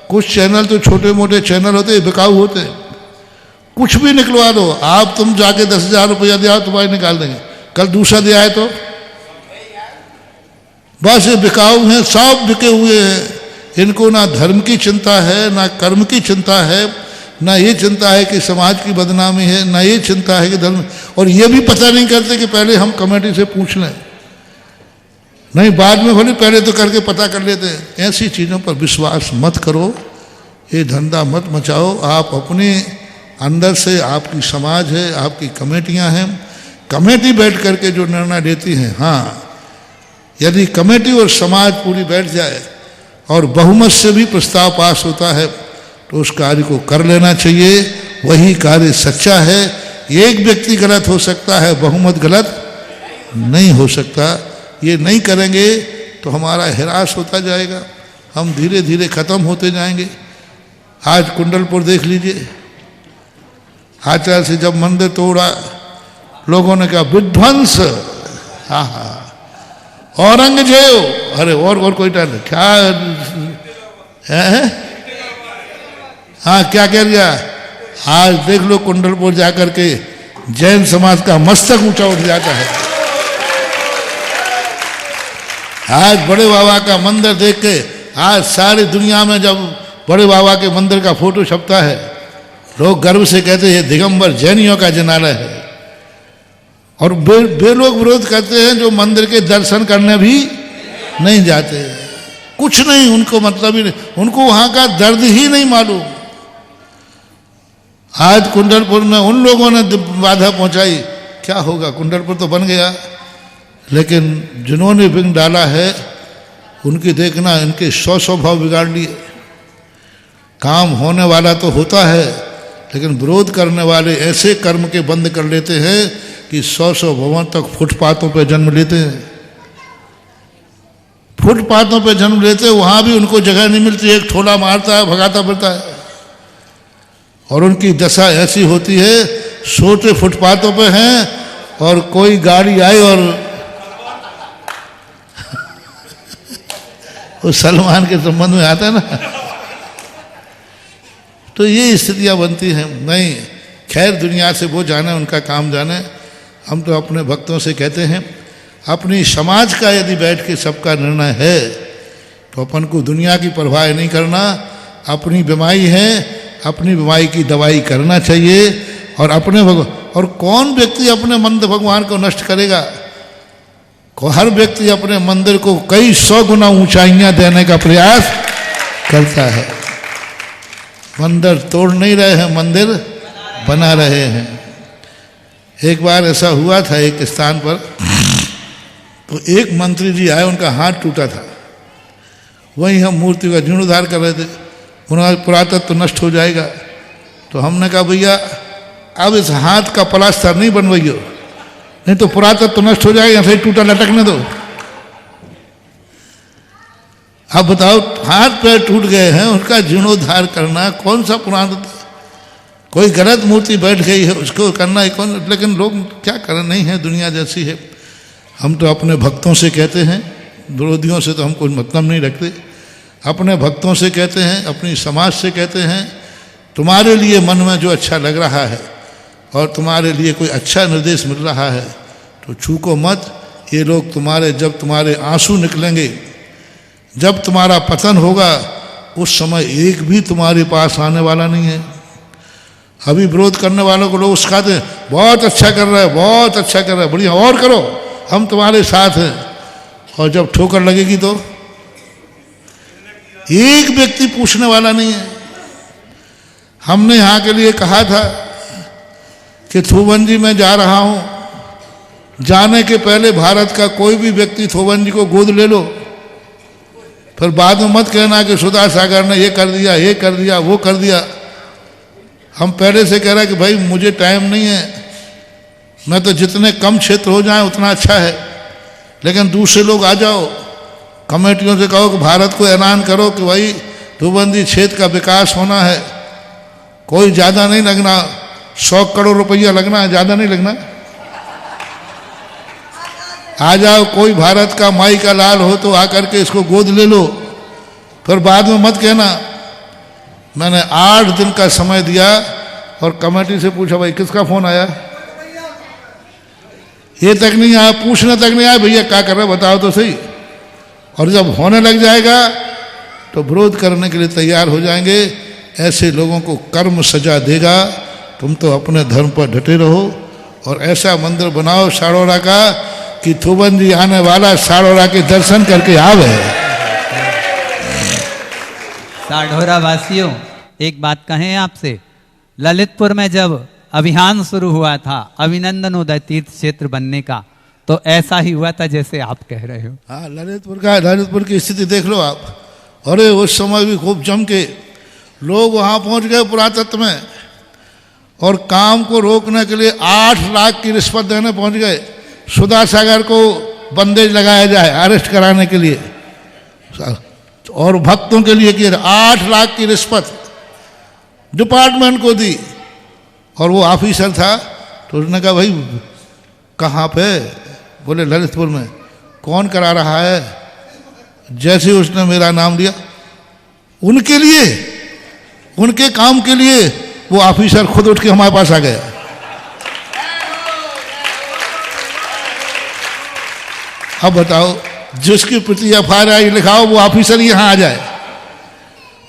कुछ चैनल तो छोटे मोटे चैनल होते हैं, बिकाऊ होते हैं, कुछ भी निकलवा दो आप। तुम जाके 10,000 रुपया दिया तुम्हारे निकाल देंगे, कल दूसरा दिया है तो बस ये बिकाऊ हैं, सब बिके हुए हैं। इनको ना धर्म की चिंता है, ना कर्म की चिंता है, ना ये चिंता है कि समाज की बदनामी है, ना ये चिंता है कि धर्म, और ये भी पता नहीं करते कि पहले हम कमेटी से पूछ लें नहीं बाद में होली, पहले तो करके पता कर लेते हैं। ऐसी चीज़ों पर विश्वास मत करो, ये धंधा मत मचाओ। आप अपने अंदर से, आपकी समाज है, आपकी कमेटियां हैं, कमेटी बैठ करके जो निर्णय लेती हैं, हाँ यदि कमेटी और समाज पूरी बैठ जाए और बहुमत से भी प्रस्ताव पास होता है तो उस कार्य को कर लेना चाहिए, वही कार्य सच्चा है। एक व्यक्ति गलत हो सकता है, बहुमत गलत नहीं हो सकता। ये नहीं करेंगे तो हमारा हिरास होता जाएगा, हम धीरे धीरे खत्म होते जाएंगे। आज कुंडलपुर देख लीजिए, आचार्य से जब मंदिर तोड़ा, लोगों ने कहा विध्वंस, हाँ हाँ औरंगजेब, अरे और कोई टाल क्या है? हाँ क्या कह दिया? आज देख लो कुंडलपुर जाकर के जैन समाज का मस्तक ऊंचा उठ जाता है। आज बड़े बाबा का मंदिर देख के आज सारी दुनिया में जब बड़े बाबा के मंदिर का फोटो छपता है, लोग गर्व से कहते हैं ये दिगंबर जैनियों का जिनालय है। और वे लोग विरोध करते हैं जो मंदिर के दर्शन करने भी नहीं जाते, कुछ नहीं उनको मतलब ही नहीं, उनको वहां का दर्द ही नहीं मालूम। आज कुंडलपुर में उन लोगों ने बाधा पहुंचाई, क्या होगा? कुंडलपुर तो बन गया, लेकिन जिन्होंने विघ्न डाला है उनकी देखना, इनके 100 भाव बिगाड़ लिए। काम होने वाला तो होता है, लेकिन विरोध करने वाले ऐसे कर्म के बंद कर लेते हैं कि 100 भवन तक फुटपाथों पे जन्म लेते हैं। फुटपाथों पे जन्म लेते हैं, वहां भी उनको जगह नहीं मिलती, एक ठोला मारता है, भगाता फिरता है। और उनकी दशा ऐसी होती है, सोते फुटपाथों पे हैं और कोई गाड़ी आई और उस सलमान के संबंध में आता है ना, तो ये स्थितियां बनती हैं। नहीं, खैर दुनिया से वो जाने, उनका काम जाने। हम तो अपने भक्तों से कहते हैं, अपनी समाज का यदि बैठ के सबका निर्णय है तो अपन को दुनिया की परवाह नहीं करना। अपनी बीमारी है, अपनी बीमारी की दवाई करना चाहिए। और अपने और कौन व्यक्ति अपने मंदिर भगवान को नष्ट करेगा? हर व्यक्ति अपने मंदिर को कई 100 गुना ऊंचाइयां देने का प्रयास करता है। मंदिर तोड़ नहीं रहे हैं, मंदिर बना रहे हैं। एक बार ऐसा हुआ था एक स्थान पर, तो एक मंत्री जी आए, उनका हाथ टूटा था, वहीं हम मूर्ति का जीर्णोद्धार कर रहे थे। उन्होंने पुरातत्व तो नष्ट हो जाएगा, तो हमने कहा भैया अब इस हाथ का प्लास्टर नहीं बनवाइयो, नहीं तो पुरातत्व तो नष्ट हो जाएगा, फिर टूटा लटकने दो। अब बताओ, हाथ पैर टूट गए हैं, उनका जीर्णोद्धार करना कौन सा पुराना? कोई गलत मूर्ति बैठ गई है, उसको करना है कौन? लेकिन लोग क्या करें, नहीं है, दुनिया जैसी है। हम तो अपने भक्तों से कहते हैं, विरोधियों से तो हम कोई मतलब नहीं रखते। अपने भक्तों से कहते हैं, अपनी समाज से कहते हैं, तुम्हारे लिए मन में जो अच्छा लग रहा है और तुम्हारे लिए कोई अच्छा निर्देश मिल रहा है तो छूको मत। ये लोग तुम्हारे, जब तुम्हारे आंसू निकलेंगे, जब तुम्हारा पतन होगा, उस समय एक भी तुम्हारे पास आने वाला नहीं है। अभी विरोध करने वालों को लोग उस्काते हैं, बहुत अच्छा कर रहा है, बहुत अच्छा कर रहा है, बढ़िया और करो, हम तुम्हारे साथ हैं। और जब ठोकर लगेगी तो एक व्यक्ति पूछने वाला नहीं है। हमने यहाँ के लिए कहा था कि थोबंजी में जा रहा हूँ, जाने के पहले भारत का कोई भी व्यक्ति थोबंजी को गोद ले लो, फिर बाद में मत कहना कि सुधा सागर ने ये कर दिया, ये कर दिया, वो कर दिया। हम पहले से कह रहे हैं कि भाई मुझे टाइम नहीं है, मैं तो जितने कम क्षेत्र हो जाए उतना अच्छा है। लेकिन दूसरे लोग आ जाओ, कमेटियों से कहो कि भारत को ऐलान करो कि भाई थोबंदी क्षेत्र का विकास होना है, कोई ज़्यादा नहीं लगना, 100 करोड़ रुपया लगना है, ज़्यादा नहीं लगना। आ जाओ, कोई भारत का माई का लाल हो तो आकर के इसको गोद ले लो, फिर बाद में मत कहना। मैंने 8 दिन का समय दिया और कमेटी से पूछा भाई किसका फोन आया, ये तक नहीं आया, पूछने तक नहीं आया, भैया क्या कर रहे बताओ तो सही। और जब होने लग जाएगा तो विरोध करने के लिए तैयार हो जाएंगे। ऐसे लोगों को कर्म सजा देगा। तुम तो अपने धर्म पर डटे रहो और ऐसा मंदिर बनाओ साड़ोरा का कि थोबन जी आने वाला साड़ोरा के दर्शन करके आवे। साढ़ोरा वासियों, एक बात कहें आपसे, ललितपुर में जब अभियान शुरू हुआ था अभिनंदनोदय तीर्थ क्षेत्र बनने का, तो ऐसा ही हुआ था जैसे आप कह रहे हो। हाँ, ललितपुर की स्थिति देख लो आप। अरे उस समय भी खूब जम के लोग वहां पहुंच गए पुरातत्व में, और काम को रोकने के लिए 8 लाख की रिश्वत देने पहुंच गए। सुधा सागर को बंदेज लगाया जाए अरेस्ट कराने के लिए, और भक्तों के लिए किया 8 लाख की रिश्वत डिपार्टमेंट को दी। और वो ऑफिसर था तो उसने कहा भाई कहाँ पे? बोले ललितपुर में। कौन करा रहा है? जैसे उसने मेरा नाम लिया, उनके लिए, उनके काम के लिए वो ऑफिसर खुद उठ के हमारे पास आ गया। अब बताओ, जिसकी प्रति FIR लिखा हो वो ऑफिसर यहाँ आ जाए।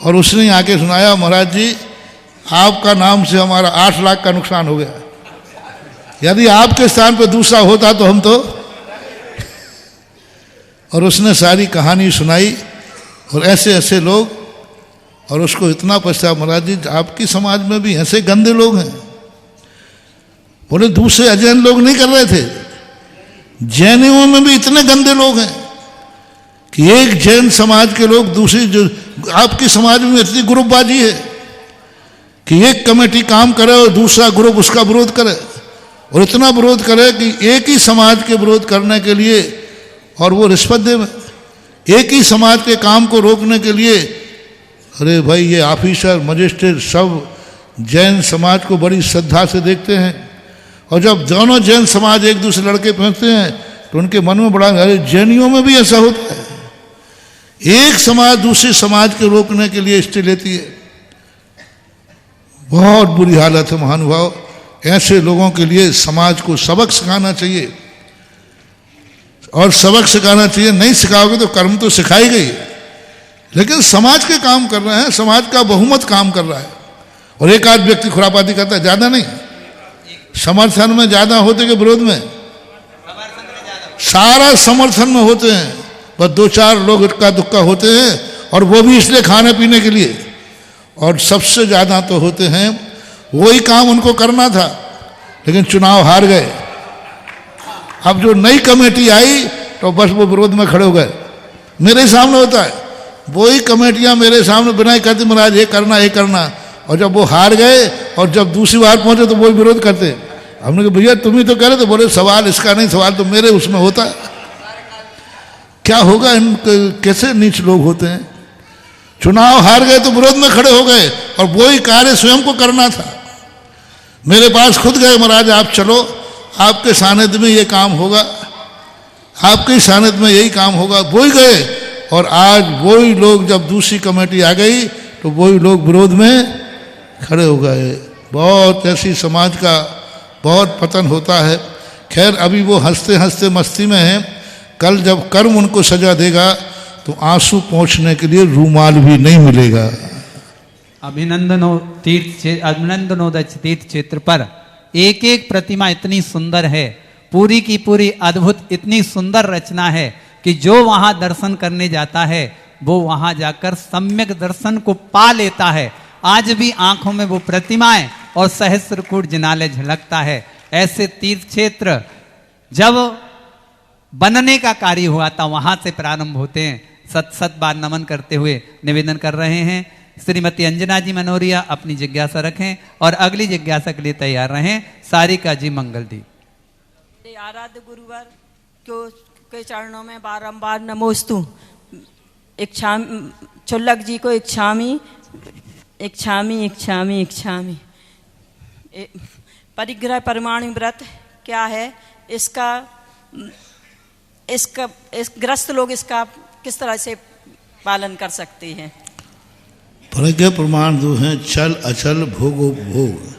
और उसने आके सुनाया, महाराज जी आपका नाम से हमारा 8 लाख का नुकसान हो गया, यदि आपके स्थान पर दूसरा होता तो हम तो। और उसने सारी कहानी सुनाई, और ऐसे ऐसे लोग, और उसको इतना पछतावा, महाराज जी आपकी समाज में भी ऐसे गंदे लोग हैं। बोले दूसरे अजैन लोग नहीं कर रहे थे, जैनियों में भी इतने गंदे लोग हैं कि एक जैन समाज के लोग दूसरी, जो आपकी समाज में इतनी ग्रुपबाजी है कि एक कमेटी काम करे और दूसरा ग्रुप उसका विरोध करे, और इतना विरोध करे कि एक ही समाज के विरोध करने के लिए, और वो रिश्वत दे, एक ही समाज के काम को रोकने के लिए। अरे भाई, ये ऑफिसर मजिस्ट्रेट सब जैन समाज को बड़ी श्रद्धा से देखते हैं, और जब दोनों जैन समाज एक दूसरे लड़के पहुंचते हैं तो उनके मन में बड़ा, अरे जैनियों में भी ऐसा होता है। एक समाज दूसरे समाज के रोकने के लिए स्टे लेती है। बहुत बुरी हालत है महानुभाव। ऐसे लोगों के लिए समाज को सबक सिखाना चाहिए, और सबक सिखाना चाहिए। नहीं सिखाओगे तो कर्म तो सिखाई गई, लेकिन समाज के काम कर रहे हैं, समाज का बहुमत काम कर रहा है। और एक आध व्यक्ति खुरापाती करता है, ज्यादा नहीं, समर्थन में ज्यादा होते के विरोध में? सारा समर्थन में होते हैं, बस 2-4 लोग इक्का दुक्का होते हैं, और वो भी इसलिए खाने पीने के लिए। और सबसे ज्यादा तो होते हैं, वही काम उनको करना था लेकिन चुनाव हार गए। अब जो नई कमेटी आई तो बस वो विरोध में खड़े हो गए। मेरे सामने होता है, वही कमेटियां मेरे सामने बिना कहते महाराज ये करना ये करना, और जब वो हार गए और जब दूसरी बार पहुंचे तो वही विरोध करते। हमने कहा भैया तुम ही तो कह रहे थे। बोले सवाल इसका नहीं, सवाल तो मेरे उसमें होता है। क्या होगा, इन कैसे नीच लोग होते हैं। चुनाव हार गए तो विरोध में खड़े हो गए, और वही कार्य स्वयं को करना था। मेरे पास खुद गए, महाराज आप चलो, आपके सानिध्य में ये काम होगा, आपके सानिध्य में यही काम होगा। वही गए, और आज वही लोग, जब दूसरी कमेटी आ गई तो वही लोग विरोध में खड़े हो गए। बहुत ऐसी समाज का बहुत पतन होता है। खैर अभी वो हंसते हंसते मस्ती में हैं, कल जब कर्म उनको सजा देगा तो आंसू पहुंचने के लिए रूमाल भी नहीं मिलेगा। अभिनंदनोदय तीर्थ क्षेत्र पर एक एक प्रतिमा इतनी सुंदर है, पूरी की पूरी अद्भुत, इतनी सुंदर रचना है कि जो वहां दर्शन करने जाता है वो वहां जाकर सम्यक दर्शन को पा लेता है। आज भी आंखों में वो प्रतिमाएं और सहस्त्रकूट जिनालय झलकता है। ऐसे तीर्थ क्षेत्र जब बनने का कार्य हुआ था वहां से प्रारंभ होते हैं। सत सत बार नमन करते हुए निवेदन कर रहे हैं। श्रीमती अंजना जी मनोरिया अपनी जिज्ञासा रखें और अगली जिज्ञासा के लिए तैयार रहें। सारिका जी मंगल दी। आराध्य गुरुवर के चरणों में बारंबार नमोस्तु। चुल्लक जी को इच्छामी इच्छामी इच्छामी इच्छामी। परिग्रह परमाणु व्रत क्या है, इसका ग्रस्त लोग इसका किस तरह से पालन कर सकते हैं? परिग्रह प्रमाण दो हैं, चल अचल भोगोपभोग।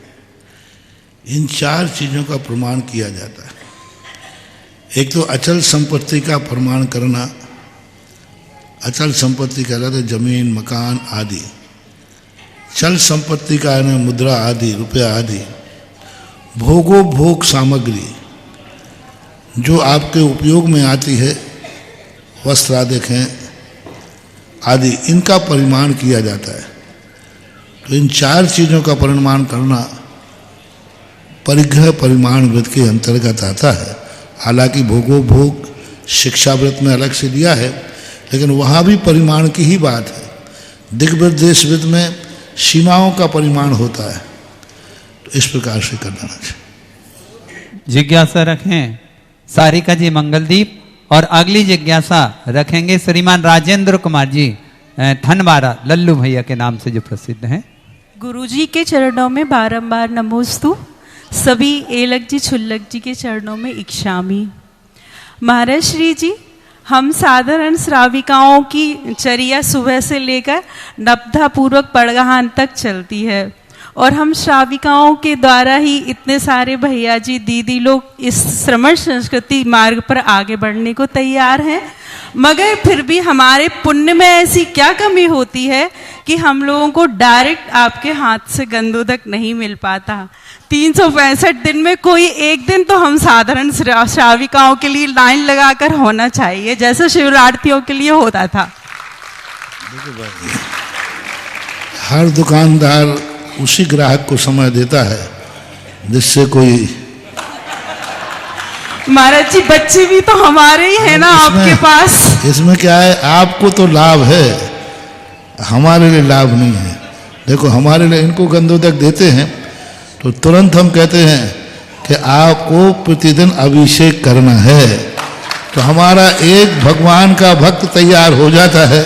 इन 4 चीजों का प्रमाण किया जाता है। एक तो अचल संपत्ति का प्रमाण करना। अचल संपत्ति कहलाते जमीन मकान आदि। चल संपत्ति का है मुद्रा आदि, रुपया आदि। भोगोपभोग सामग्री जो आपके उपयोग में आती है, वस्त्र आदि हैं आदि, इनका परिमाण किया जाता है। तो इन 4 चीज़ों का परिमाण करना परिग्रह परिमाण व्रत के अंतर्गत आता है। हालांकि भोगो भोग शिक्षा व्रत में अलग से दिया है, लेकिन वहाँ भी परिमाण की ही बात है। दिग्व्रत देश व्रत में सीमाओं का परिमाण होता है। तो इस प्रकार से करना चाहिए। जिज्ञासा रखें सारिका जी मंगलदीप, और अगली जिज्ञासा रखेंगे श्रीमान राजेंद्र कुमार जी थनवारा, लल्लू भैया के नाम से जो प्रसिद्ध हैं। गुरुजी के चरणों में बारंबार नमोस्तु, सभी एलक जी छुल्लक जी के चरणों में इक्षामी। महाराज श्री जी, हम साधारण श्राविकाओं की चर्या सुबह से लेकर नब्धा पूर्वक पड़गहान तक चलती है, और हम श्राविकाओं के द्वारा ही इतने सारे भैया जी दीदी लोग इस श्रमण संस्कृति मार्ग पर आगे बढ़ने को तैयार हैं। मगर फिर भी हमारे पुण्य में ऐसी क्या कमी होती है कि हम लोगों को डायरेक्ट आपके हाथ से गंधोदक नहीं मिल पाता। 365 दिन में कोई एक दिन तो हम साधारण श्राविकाओं के लिए लाइन लगाकर होना चाहिए, जैसे शिवरात्रियों के लिए होता था। हर दुकानदार उसी ग्राहक को समय देता है जिससे कोई। महाराज जी, बच्चे भी तो हमारे ही है ना आपके पास। इसमें क्या है, आपको तो लाभ है, हमारे लिए लाभ नहीं है। देखो, हमारे लिए इनको गंधोदक देते हैं तो तुरंत हम कहते हैं कि आपको प्रतिदिन अभिषेक करना है, तो हमारा एक भगवान का भक्त तैयार हो जाता है।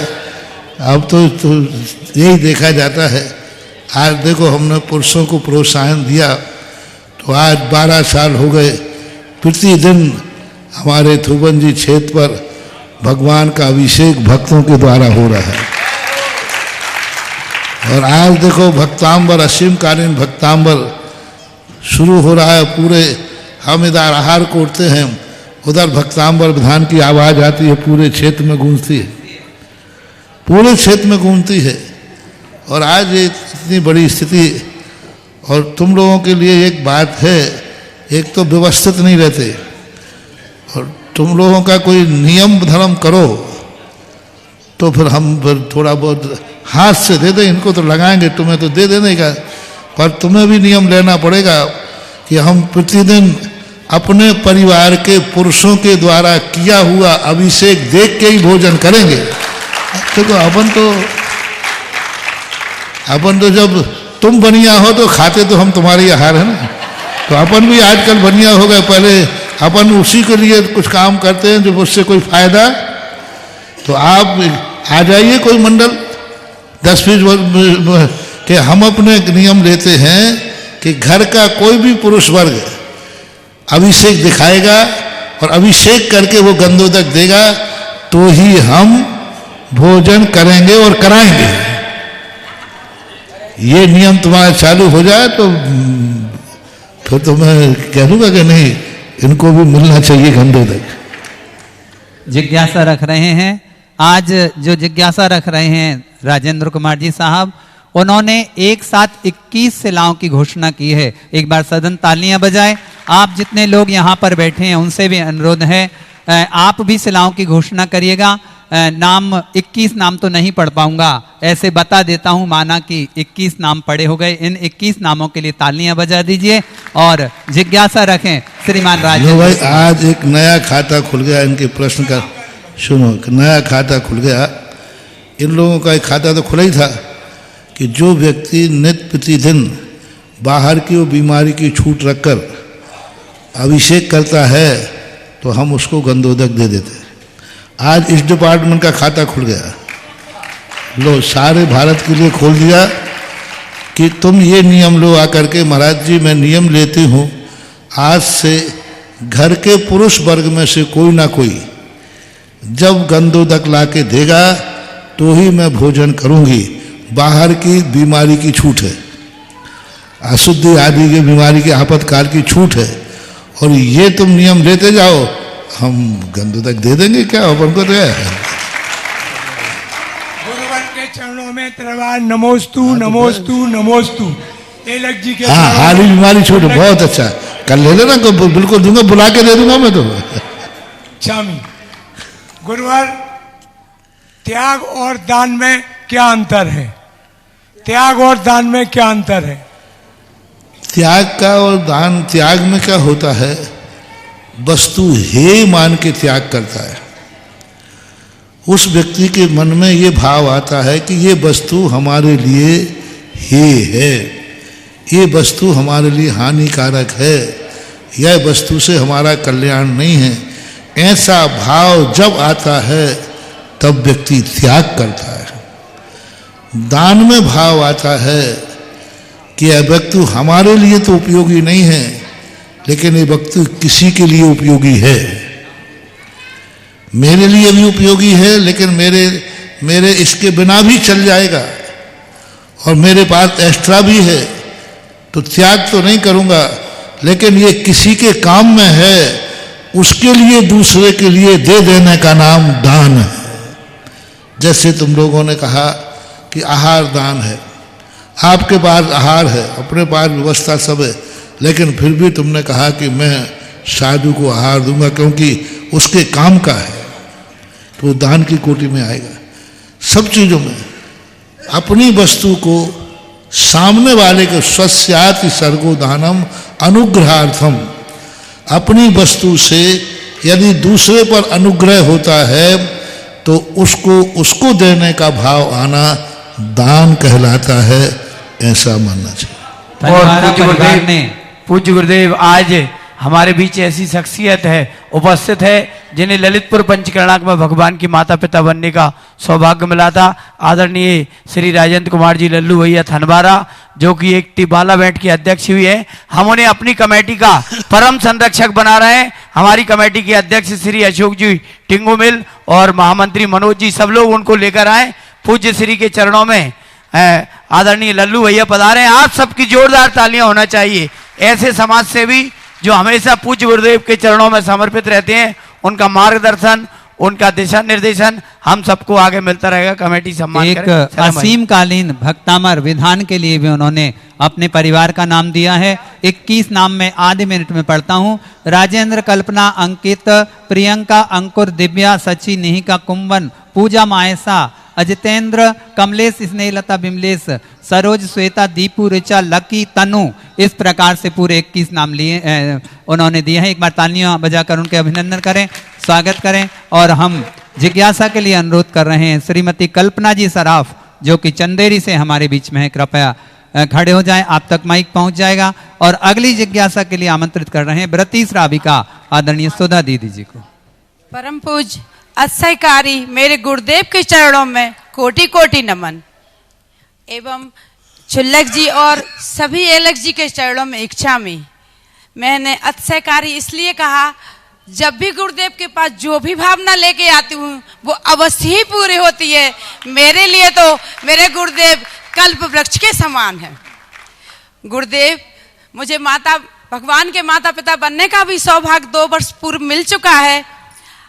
अब तो यही देखा जाता है। आज देखो, हमने पुरुषों को प्रोत्साहन दिया तो आज 12 साल हो गए, प्रतिदिन हमारे थुबन जी क्षेत्र पर भगवान का अभिषेक भक्तों के द्वारा हो रहा है। और आज देखो, भक्तांबर, असीमकालीन भक्तांबर शुरू हो रहा है। पूरे हम इधर आहार को उठते हैं, उधर भक्तांबर विधान की आवाज़ आती है, पूरे क्षेत्र में गूंजती है, पूरे क्षेत्र में गूंजती है। और आज ये इतनी बड़ी स्थिति, और तुम लोगों के लिए एक बात है, एक तो व्यवस्थित नहीं रहते, और तुम लोगों का कोई नियम धर्म करो तो फिर हम थोड़ा बहुत हाथ से दे दें, इनको तो लगाएंगे, तुम्हें तो दे देने का, पर तुम्हें भी नियम लेना पड़ेगा कि हम प्रतिदिन अपने परिवार के पुरुषों के द्वारा किया हुआ अभिषेक देख के ही भोजन करेंगे। देखो, अपन तो जब तुम बनिया हो तो खाते तो हम तुम्हारी आहार है ना, तो अपन भी आजकल बनिया हो गए। पहले अपन उसी के लिए कुछ काम करते हैं जो उससे कोई फायदा। तो आप आ जाइए कोई मंडल 10-20 के, हम अपने नियम लेते हैं कि घर का कोई भी पुरुष वर्ग अभिषेक दिखाएगा और अभिषेक करके वो गंधोदक देगा तो ही हम भोजन करेंगे और कराएंगे। ये नियम तुम्हारा चालू हो जाए तो फिर तो मैं कह दूंगा कि नहीं, इनको भी मिलना चाहिए गंधोदक। जिज्ञासा रख रहे हैं, आज जो जिज्ञासा रख रहे हैं राजेंद्र कुमार जी साहब, उन्होंने एक साथ 21 शिलाओं की घोषणा की है। एक बार सदन तालियां बजाए। आप जितने लोग यहाँ पर बैठे हैं उनसे भी अनुरोध है, आप भी शिलाओं की घोषणा करिएगा। नाम 21 नाम तो नहीं पढ़ पाऊंगा, ऐसे बता देता हूं, माना कि 21 नाम पढ़े हो गए। इन 21 नामों के लिए तालियां बजा दीजिए और जिज्ञासा रखें श्रीमान राजेंद्र भाई। आज एक नया खाता खुल गया, इनके प्रश्न का सुनो, नया खाता खुल गया। इन लोगों का एक खाता तो खुला ही था कि जो व्यक्ति नित्य प्रतिदिन बाहर की वो बीमारी की छूट रखकर अभिषेक करता है तो हम उसको गंधोदक दे देते हैं। आज इस डिपार्टमेंट का खाता खुल गया, लो सारे भारत के लिए खोल दिया कि तुम ये नियम लो आकर के, महाराज जी मैं नियम लेती हूँ, आज से घर के पुरुष वर्ग में से कोई ना कोई जब गंधोदक ला के देगा तो ही मैं भोजन करूँगी। बाहर की बीमारी की छूट है, अशुद्धि आदि की बीमारी की आपातकाल की छूट है, और ये तुम नियम लेते जाओ, हम गंधोदक दे देंगे। क्या अपन को तो है। गुरुवर के चरणों में त्रिवार नमोस्तु नमोस्तु नमोस्तु। एलक जी के हाँ, हारी बीमारी छूट, बहुत अच्छा। कल ले लेना, बिल्कुल दूंगा, बुला के दे दूंगा मैं तो। इच्छामी। गुरुवर, त्याग और दान में क्या अंतर है? त्याग और दान में क्या अंतर है? त्याग का और दान, त्याग में क्या होता है, वस्तु हे मान के त्याग करता है। उस व्यक्ति के मन में ये भाव आता है कि ये वस्तु हमारे लिए हे है, ये वस्तु हमारे लिए हानिकारक है, यह वस्तु से हमारा कल्याण नहीं है। ऐसा भाव जब आता है तब व्यक्ति त्याग करता है। दान में भाव आता है कि यह वस्तु हमारे लिए तो उपयोगी नहीं है, लेकिन ये वस्तु किसी के लिए उपयोगी है, मेरे लिए भी उपयोगी है, लेकिन मेरे इसके बिना भी चल जाएगा और मेरे पास एक्स्ट्रा भी है, तो त्याग तो नहीं करूंगा, लेकिन ये किसी के काम में है, उसके लिए दूसरे के लिए दे देने का नाम दान है। जैसे तुम लोगों ने कहा कि आहार दान है, आपके पास आहार है, अपने पास व्यवस्था सब है, लेकिन फिर भी तुमने कहा कि मैं साधु को आहार दूंगा क्योंकि उसके काम का है, तो वो दान की कोटि में आएगा। सब चीज़ों में अपनी वस्तु को सामने वाले को स्वस्याति सर्गो दानम अनुग्रहार्थम, अपनी वस्तु से यदि दूसरे पर अनुग्रह होता है तो उसको देने का भाव आना दान कहलाता है, ऐसा मानना चाहिए। और पूज्य गुरुदेव आज हमारे बीच ऐसी शख्सियत है, उपस्थित है, जिन्हें ललितपुर पंचकर्णाक में भगवान की माता पिता बनने का सौभाग्य मिला था। आदरणीय श्री राजेंद्र कुमार जी लल्लू भैया थनवारा, जो कि एक टिबाला बैठ की अध्यक्ष हुई है, हम उन्हें अपनी कमेटी का परम संरक्षक बना रहे हैं। हमारी कमेटी के अध्यक्ष श्री अशोक जी टिंगू मिल और महामंत्री मनोज जी, सब लोग उनको लेकर आए। पूज्य श्री के चरणों में आदरणीय लल्लू भैया पधारे हैं। आप सबकी जोरदार तालियां होना चाहिए। ऐसे समाज सेवी जो हमेशा पूज्य गुरुदेव के चरणों में समर्पित रहते हैं, उनका मार्गदर्शन, उनका दिशा निर्देशन हम सबको आगे मिलता रहेगा। कमेटी सम्मान एक असीम कालीन भक्तामर विधान के लिए भी उन्होंने अपने परिवार का नाम दिया है। 21 नाम में आधे मिनट में पढ़ता हूँ। राजेंद्र, कल्पना, अंकित, प्रियंका, अंकुर, दिव्या, सची, निहिका, कुंभन, पूजा, मायसा, अजितेंद्र, कमलेश, स्नेहलता, बिमलेश, सरोज, श्वेता, दीपू, ऋचा, लकी, तनु, इस प्रकार से पूरे 21 नाम लिए उन्होंने दिए हैं। एक बार तालियां बजाकर उनके अभिनंदन करें, स्वागत करें। और हम जिज्ञासा के लिए अनुरोध कर रहे हैं श्रीमती कल्पना जी सराफ, जो कि चंदेरी से हमारे बीच में है, कृपया खड़े हो जाएं, आप तक माइक पहुंच जाएगा। और अगली जिज्ञासा के लिए आमंत्रित कर रहे हैं व्रती श्राविका आदरणीय सुधा दीदी जी को। परम पूज अक्षयकारी मेरे गुरुदेव के चरणों में कोटि कोटि नमन, एवं छुल्लक जी और सभी एलक जी के चरणों में इच्छामी। मैंने अक्षयकारी इसलिए कहा, जब भी गुरुदेव के पास जो भी भावना लेके आती हूँ वो अवश्य ही पूरी होती है। मेरे लिए तो मेरे गुरुदेव कल्प वृक्ष के समान है। गुरुदेव, मुझे भगवान के माता पिता बनने का भी सौभाग्य 2 वर्ष पूर्व मिल चुका है।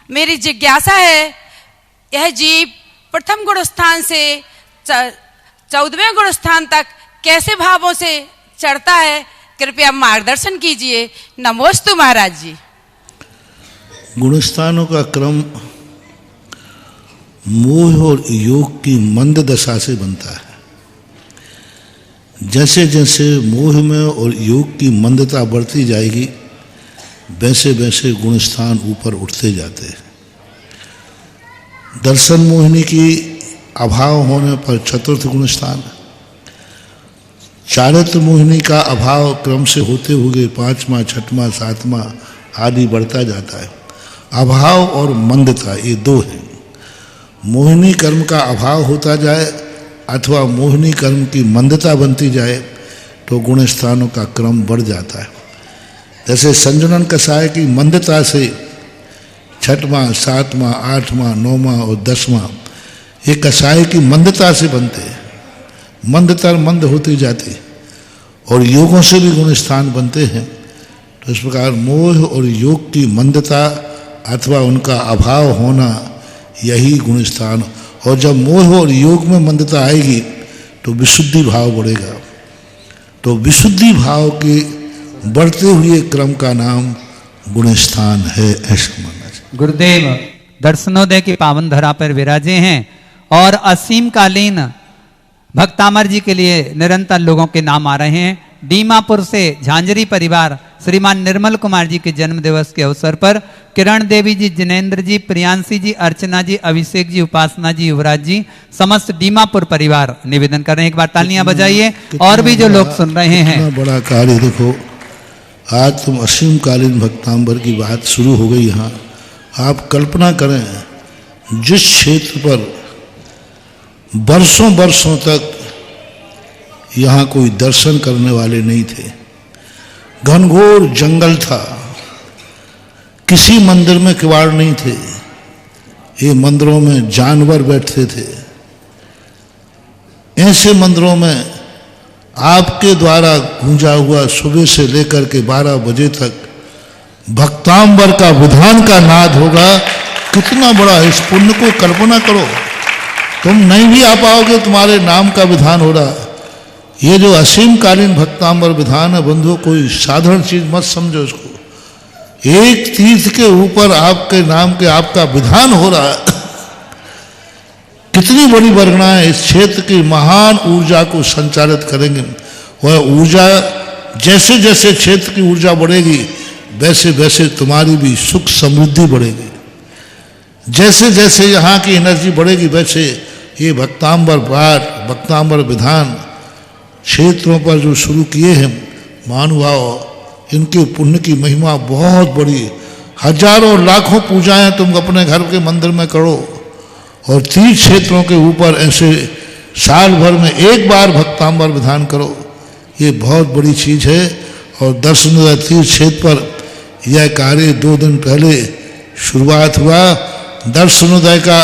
मेरी जिज्ञासा है, यह जीव प्रथम गुण स्थान से 14वें गुण स्थान तक कैसे भावों से चढ़ता है, कृपया मार्गदर्शन कीजिए। नमोस्तु महाराज जी। गुणस्थानों का क्रम मोह और योग की मंद दशा से बनता है। जैसे जैसे मोह में और योग की मंदता बढ़ती जाएगी, वैसे वैसे गुणस्थान ऊपर उठते जाते हैं। दर्शन मोहिनी की अभाव होने पर चतुर्थ गुणस्थान, चारित्र मोहिनी का अभाव क्रम से होते हुए 5वां, 6वां, 7वां आदि बढ़ता जाता है। अभाव और मंदता ये 2 हैं। मोहिनी कर्म का अभाव होता जाए अथवा मोहिनी कर्म की मंदता बनती जाए तो गुणस्थानों का क्रम बढ़ जाता है। जैसे संजनन कषाय की मंदता से 6वां, 7वां, 8वां, 9वां और 10वां ये कषाय की मंदता से बनते हैं। मंदतर मंद होती जाती और योगों से भी गुणस्थान बनते हैं। तो इस प्रकार मोह और योग की मंदता अथवा उनका अभाव होना यही गुणस्थान। और जब मोह और योग में मंदता आएगी तो विशुद्धि भाव बढ़ेगा। तो विशुद्धि भाव की बढ़ते हुए क्रम का नाम गुणस्थान है, ऐसा माना जाए। गुरुदेव दर्शनोदय की पावन धरा पर विराजे हैं और असीम कालीन भक्तामर जी के लिए निरंतर लोगों के नाम आ रहे हैं। डीमापुर से झांझरी परिवार श्रीमान निर्मल कुमार जी के जन्म दिवस के अवसर पर किरण देवी जी, जिनेन्द्र जी, प्रियांशी जी, अर्चना जी, अभिषेक जी, उपासना जी, युवराज जी, समस्त डीमापुर परिवार निवेदन कर रहे हैं। एक बार तालियां बजाइए। और भी जो लोग सुन रहे हैं। कितना बड़ा कार्य देखो, आज तुम असीम कालीन भक्तांबर की बात शुरू हो गई यहाँ। आप कल्पना करें, जिस क्षेत्र पर वर्षों वर्षों तक यहाँ कोई दर्शन करने वाले नहीं थे, घनघोर जंगल था, किसी मंदिर में किवाड़ नहीं थे, ये मंदिरों में जानवर बैठते थे। ऐसे मंदिरों में आपके द्वारा गूंजा हुआ सुबह से लेकर के 12 बजे तक भक्तांबर का विधान का नाद होगा। कितना बड़ा, इस पुण्य को कल्पना करो। तुम नहीं भी आ पाओगे, तुम्हारे नाम का विधान हो रहा। ये जो असीम कालीन भक्तांबर विधान है बंधुओं, कोई साधारण चीज मत समझो इसको। एक तीर्थ के ऊपर आपके नाम के आपका विधान हो रहा है। कितनी बड़ी वर्गणाएं इस क्षेत्र की महान ऊर्जा को संचालित करेंगे। वह ऊर्जा, जैसे जैसे क्षेत्र की ऊर्जा बढ़ेगी वैसे वैसे तुम्हारी भी सुख समृद्धि बढ़ेगी। जैसे जैसे यहाँ की एनर्जी बढ़ेगी वैसे ये भक्तांबर पाठ, भक्तांबर विधान क्षेत्रों पर जो शुरू किए हैं महानुभाव, इनके पुण्य की महिमा बहुत बड़ी। हजारों लाखों पूजाएं तुम अपने घर के मंदिर में करो और 30 क्षेत्रों के ऊपर ऐसे साल भर में एक बार भक्तांबर विधान करो। ये बहुत बड़ी चीज है। और दर्शनोदय तीर्थ क्षेत्र पर यह कार्य 2 दिन पहले शुरुआत हुआ। दर्शनोदय का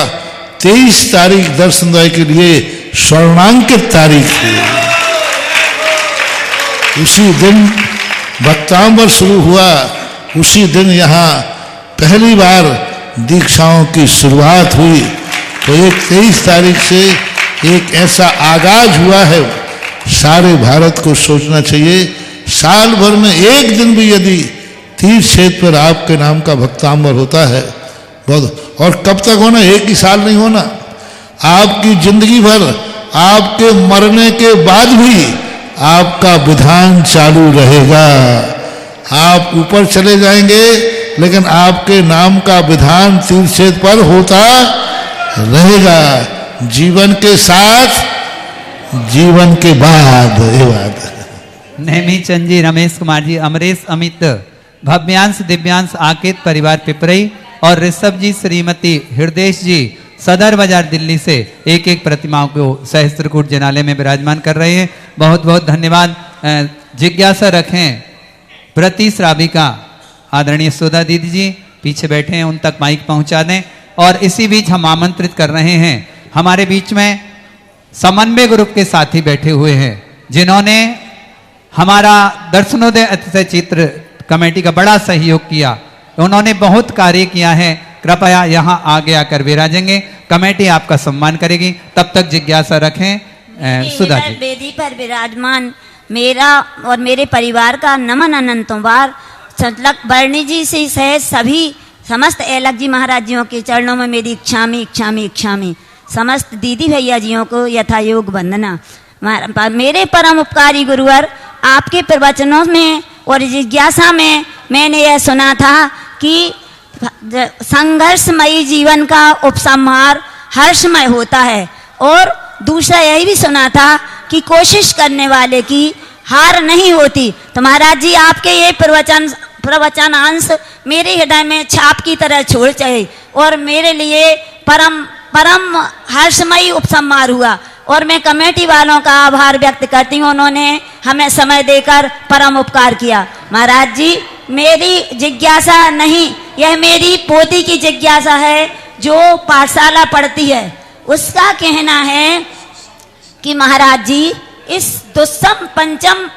23 तारीख दर्शनोदय के लिए स्वर्णांकित तारीख थी। उसी दिन भक्तांबर शुरू हुआ, उसी दिन यहाँ पहली बार दीक्षाओं की शुरुआत हुई। तो एक 23 तारीख से एक ऐसा आगाज हुआ है, सारे भारत को सोचना चाहिए। साल भर में एक दिन भी यदि तीर्थ क्षेत्र पर आपके नाम का भक्तांबर होता है बहुत। और कब तक होना, एक ही साल नहीं होना, आपकी जिंदगी भर, आपके मरने के बाद भी आपका विधान चालू रहेगा। आप ऊपर चले जाएंगे लेकिन आपके नाम का विधान तीर्थ क्षेत्र पर होता रहेगा। जीवन के साथ, जीवन के बाद। ये बात है। नेमी चंद जी, रमेश कुमार जी, अमरेश, अमित, भव्यांश, दिव्यांश, आकेत परिवार पिपरई और ऋषभ जी, श्रीमती हृदयेश जी सदर बाजार दिल्ली से एक एक प्रतिमाओं को सहस्त्रकूट जनालय में विराजमान कर रहे हैं। बहुत बहुत धन्यवाद। जिज्ञासा रखें प्रति श्राविका आदरणीय सुधा दीदी जी पीछे बैठे हैं, उन तक माइक पहुंचा दें। और इसी बीच हम आमंत्रित कर रहे हैं, हमारे बीच में समन्वय ग्रुप के साथी बैठे हुए हैं जिन्होंने हमारा दर्शनोदय अतिशय चित्र कमेटी का बड़ा सहयोग किया। उन्होंने बहुत कार्य किया है। कृपया यहाँ आगे आकर विराजेंगे, कमेटी आपका सम्मान करेगी। तब तक जिज्ञासा रखें। सुधा जी, वेदी पर विराजमान मेरा और मेरे परिवार का नमन अनंतवार। वर्णी जी से सह सभी समस्त एलक जी महाराज जियों के चरणों में मेरी इच्छामी इच्छामी इच्छामी। समस्त दीदी भैया जियों को यथा योग वंदना। मेरे परम उपकारी गुरुवर, आपके प्रवचनों में और जिज्ञासा में मैंने यह सुना था कि संघर्षमयी जीवन का उपसंहार हर्षमय होता है। और दूसरा यही भी सुना था कि कोशिश करने वाले की हार नहीं होती। तो महाराज जी, आपके ये प्रवचनांश मेरे हृदय में छाप की तरह छोड़ चले और मेरे लिए परम परम हर्षमयी उपसंहार हुआ। और मैं कमेटी वालों का आभार व्यक्त करती हूँ, उन्होंने हमें समय देकर परम उपकार किया। महाराज जी, मेरी जिज्ञासा नहीं, यह मेरी पोती की जिज्ञासा है जो पाठशाला पढ़ती है। उसका कहना है कि महाराज जी, इस दुस्सम पंचम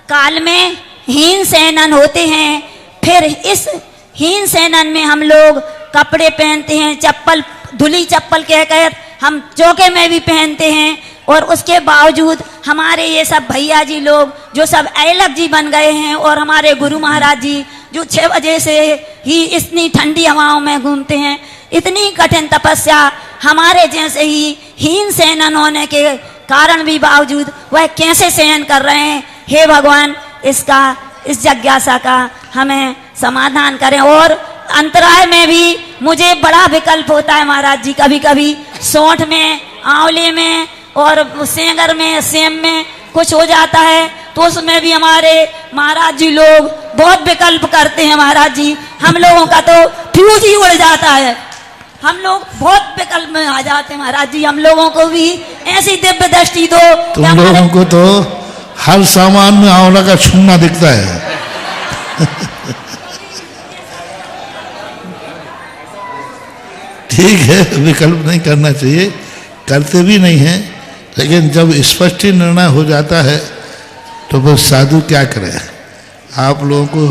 काल में हीन सैनन होते हैं। फिर इस हीन सैनन में हम लोग कपड़े पहनते हैं, चप्पल, धुली चप्पल कहकर हम चौके में भी पहनते हैं। और उसके बावजूद हमारे ये सब भैया जी लोग जो सब ऐलक जी बन गए हैं, और हमारे गुरु महाराज जी जो 6 बजे से ही इतनी ठंडी हवाओं में घूमते हैं, इतनी कठिन तपस्या हमारे जैसे ही हीन सहन होने के कारण भी बावजूद वह कैसे सहन कर रहे हैं। हे भगवान, इस जिज्ञासा का हमें समाधान करें। और अंतराय में भी मुझे बड़ा विकल्प होता है महाराज जी, कभी कभी सौंठ में, आंवले में और सेंगर में, सेम में कुछ हो जाता है, तो उसमें भी हमारे महाराज जी लोग बहुत विकल्प करते हैं महाराज जी। हम लोगों का तो फ्यूज ही उड़ जाता है, हम लोग बहुत विकल्प में आ जाते हैं महाराज जी। हम लोगों को भी ऐसी दिव्य दृष्टि दो। तुम लोगों को तो हर सामान में आंवला का छुन्ना दिखता है। ठीक है, विकल्प नहीं करना चाहिए, करते भी नहीं हैं, लेकिन जब स्पष्ट निर्णय हो जाता है तो बस साधु क्या करें। आप लोगों को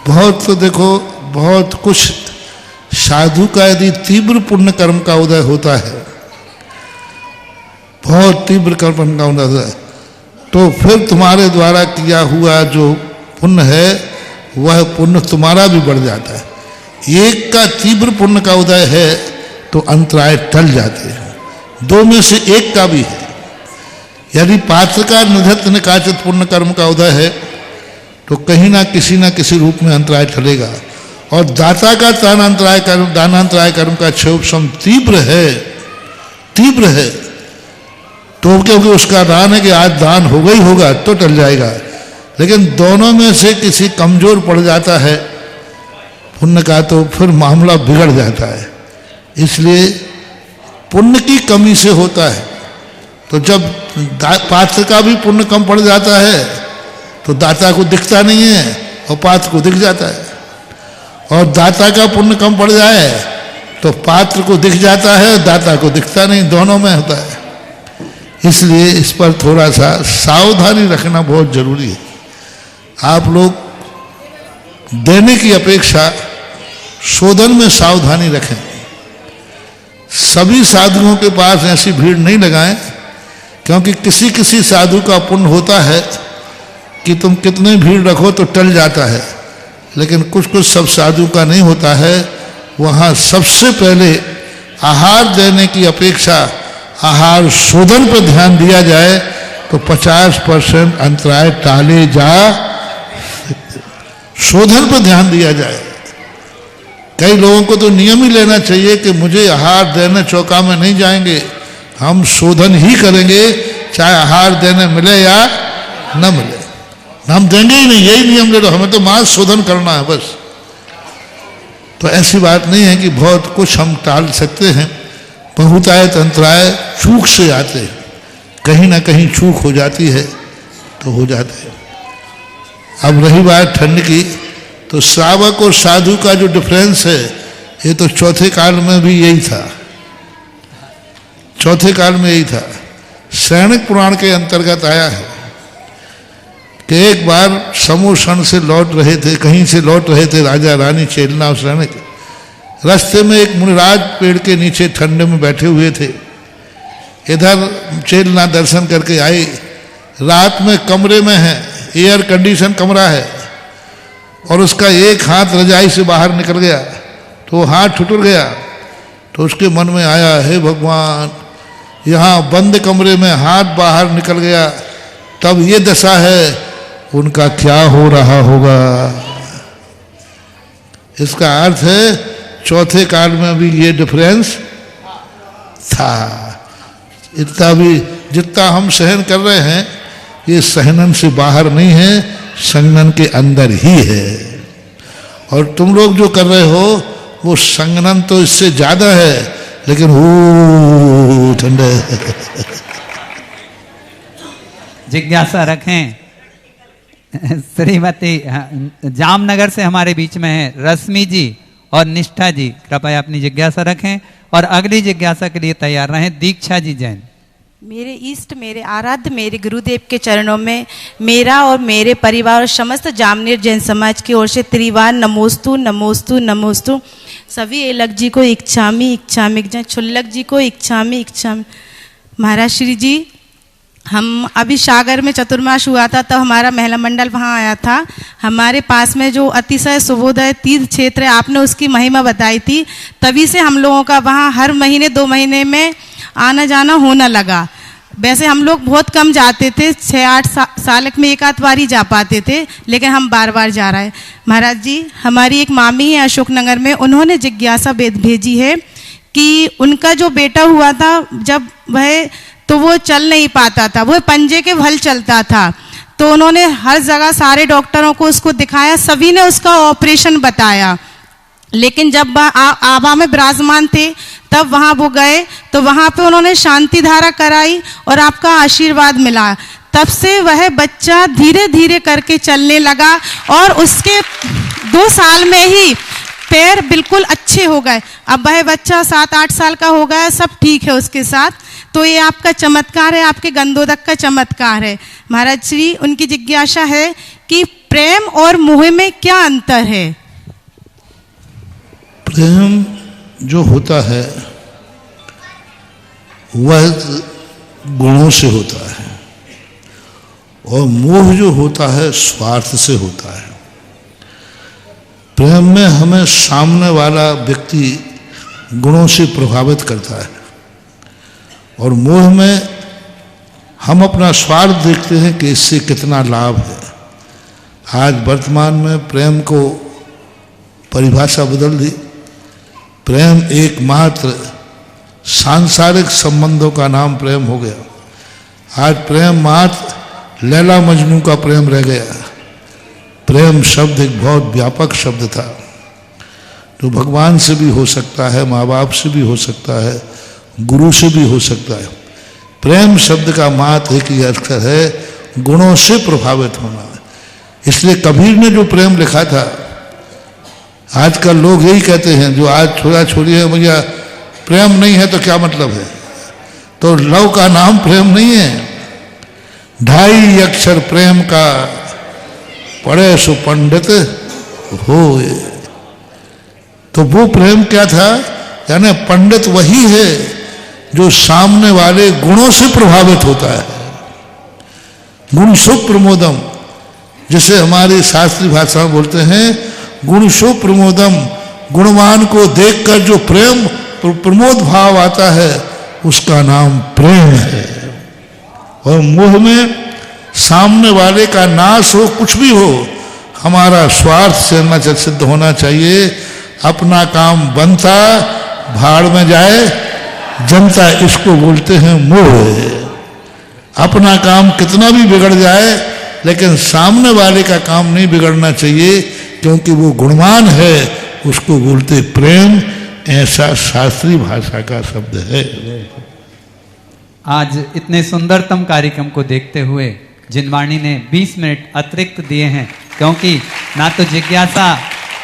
बहुत, तो देखो बहुत कुछ, साधु का यदि तीव्र पुण्य कर्म का उदय होता है, बहुत तीव्र कर्म का उदय होता है, तो फिर तुम्हारे द्वारा किया हुआ जो पुण्य है वह पुण्य तुम्हारा भी बढ़ जाता है। एक का तीव्र पुण्य का उदय है तो अंतराय टल जाते हैं, 2 में से एक का भी है। यदि पात्र का निधत्त निकाचित पुण्य कर्म का उदय है तो कहीं ना किसी रूप में अंतराय टलेगा। और दाता का दानांतराय कर्म का क्षोभसम तीव्र है, तो क्योंकि उसका दान है कि आज दान होगा ही होगा तो टल जाएगा। लेकिन दोनों में से किसी कमजोर पड़ जाता है पुण्य का, तो फिर मामला बिगड़ जाता है। इसलिए पुण्य की कमी से होता है। तो जब पात्र का भी पुण्य कम पड़ जाता है तो दाता को दिखता नहीं है और पात्र को दिख जाता है, और दाता का पुण्य कम पड़ जाए तो पात्र को दिख जाता है, दाता को दिखता नहीं, दोनों में होता है। इसलिए इस पर थोड़ा सा सावधानी रखना बहुत जरूरी है। आप लोग देने की अपेक्षा शोधन में सावधानी रखें। सभी साधुओं के पास ऐसी भीड़ नहीं लगाएं, क्योंकि किसी साधु का पुण्य होता है कि तुम कितने भीड़ रखो तो टल जाता है, लेकिन कुछ सब साधु का नहीं होता है। वहाँ सबसे पहले आहार देने की अपेक्षा आहार शोधन पर ध्यान दिया जाए तो 50% अंतराय टाले जा, शोधन पर ध्यान दिया जाए। कई लोगों को तो नियम ही लेना चाहिए कि मुझे आहार देने चौका में नहीं जाएंगे, हम शोधन ही करेंगे, चाहे आहार देने मिले या न मिले, हम देंगे ही नहीं, यही नियम ले लो, हमें तो मांस शोधन करना है बस। तो ऐसी बात नहीं है कि बहुत कुछ हम टाल सकते हैं। बहुतायत अंतराय चूक से आते हैं, कहीं ना कहीं चूक हो जाती है तो हो जाते हैं। अब रही बात ठंड की, तो श्रावक और साधु का जो डिफरेंस है ये तो चौथे काल में भी यही था, चौथे काल में यही था। सैनिक पुराण के अंतर्गत आया है कि एक बार समूषण से लौट रहे थे, कहीं से लौट रहे थे राजा रानी चेलना और सैनिक। रास्ते में एक मुनिराज पेड़ के नीचे ठंडे में बैठे हुए थे। इधर चेलना दर्शन करके आई, रात में कमरे में है, एयर कंडीशन कमरा है, और उसका एक हाथ रजाई से बाहर निकल गया तो वो हाथ ठुठुर गया। तो उसके मन में आया, हे भगवान, यहाँ बंद कमरे में हाथ बाहर निकल गया, तब ये दशा है, उनका क्या हो रहा होगा। इसका अर्थ है चौथे काल में भी ये डिफरेंस था। इतना भी जितना हम सहन कर रहे हैं ये सहनन से बाहर नहीं है, संगनन के अंदर ही है। और तुम लोग जो कर रहे हो वो संगनन तो इससे ज्यादा है, लेकिन वो ठंडे। जिज्ञासा रखें। श्रीमती जामनगर से हमारे बीच में है रश्मि जी और निष्ठा जी, कृपया अपनी जिज्ञासा रखें और अगली जिज्ञासा के लिए तैयार रहें। दीक्षा जी जैन। मेरे इष्ट, मेरे आराध्य, मेरे गुरुदेव के चरणों में मेरा और मेरे परिवार और समस्त जामनेर जैन समाज की ओर से त्रिवार नमोस्तु नमोस्तु नमोस्तु। सभी एलक जी को इच्छामी इच्छामी, छुल्लक जी को इच्छामी इच्छामी। महाराज श्री जी, हम अभी सागर में चतुर्मास हुआ था तो हमारा महिला मंडल वहाँ आया था। हमारे पास में जो अतिशय शुभोदय तीर्थ क्षेत्र है, आपने उसकी महिमा बताई थी, तभी से हम लोगों का वहाँ हर महीने 2 महीने में आना जाना होने लगा। वैसे हम लोग बहुत कम जाते थे, 6-8 साल में एक आध बार ही जा पाते थे, लेकिन हम बार बार जा रहे हैं। महाराज जी, हमारी एक मामी है अशोकनगर में, उन्होंने जिज्ञासा भेजी है कि उनका जो बेटा हुआ था जब वह तो वो चल नहीं पाता था, वो पंजे के भल चलता था। तो उन्होंने हर जगह सारे डॉक्टरों को उसको दिखाया, सभी ने उसका ऑपरेशन बताया, लेकिन जब आबा में विराजमान थे तब वहाँ वो गए तो वहाँ पे उन्होंने शांति धारा कराई और आपका आशीर्वाद मिला। तब से वह बच्चा धीरे धीरे करके चलने लगा और उसके 2 साल में ही पैर बिल्कुल अच्छे हो गए। अब वह बच्चा 7-8 साल का हो गया, सब ठीक है उसके साथ। तो ये आपका चमत्कार है, आपके गंधोदक का चमत्कार है। महाराज श्री, उनकी जिज्ञासा है कि प्रेम और मोह में क्या अंतर है? प्रेम जो होता है वह गुणों से होता है और मोह जो होता है स्वार्थ से होता है। प्रेम में हमें सामने वाला व्यक्ति गुणों से प्रभावित करता है और मोह में हम अपना स्वार्थ देखते हैं कि इससे कितना लाभ है। आज वर्तमान में प्रेम को परिभाषा बदल दी। प्रेम एकमात्र सांसारिक संबंधों का नाम प्रेम हो गया। आज प्रेम मात्र लैला मजनू का प्रेम रह गया। प्रेम शब्द एक बहुत व्यापक शब्द था, जो भगवान से भी हो सकता है, माँ बाप से भी हो सकता है, गुरु से भी हो सकता है। प्रेम शब्द का मात्र एक ही अर्थ है गुणों से प्रभावित होना। इसलिए कबीर ने जो प्रेम लिखा था, आजकल लोग यही कहते हैं, जो आज छोरा छोरी है, भैया प्रेम नहीं है तो क्या मतलब है? तो लव का नाम प्रेम नहीं है। 2.5 अक्षर प्रेम का पढ़े सो पंडित होए। तो वो प्रेम क्या था? यानी पंडित वही है जो सामने वाले गुणों से प्रभावित होता है। गुण सो प्रमोदम, जिसे हमारी शास्त्रीय भाषा में बोलते हैं, गुण सो प्रमोदम। गुणवान को देखकर जो प्रेम प्रमोद भाव आता है उसका नाम प्रेम है। और मोह में सामने वाले का नाश हो, कुछ भी हो, हमारा स्वार्थ से न सिद्ध होना चाहिए। अपना काम बनता भाड़ में जाए जनता, इसको बोलते हैं मोह। अपना काम कितना भी बिगड़ जाए लेकिन सामने वाले का काम नहीं बिगड़ना चाहिए, क्योंकि वो गुणवान है, उसको बोलते प्रेम। ऐसा शास्त्रीय भाषा का शब्द है। आज इतने सुंदरतम कार्यक्रम को देखते हुए जिनवाणी ने 20 मिनट अतिरिक्त दिए हैं, क्योंकि ना तो जिज्ञासा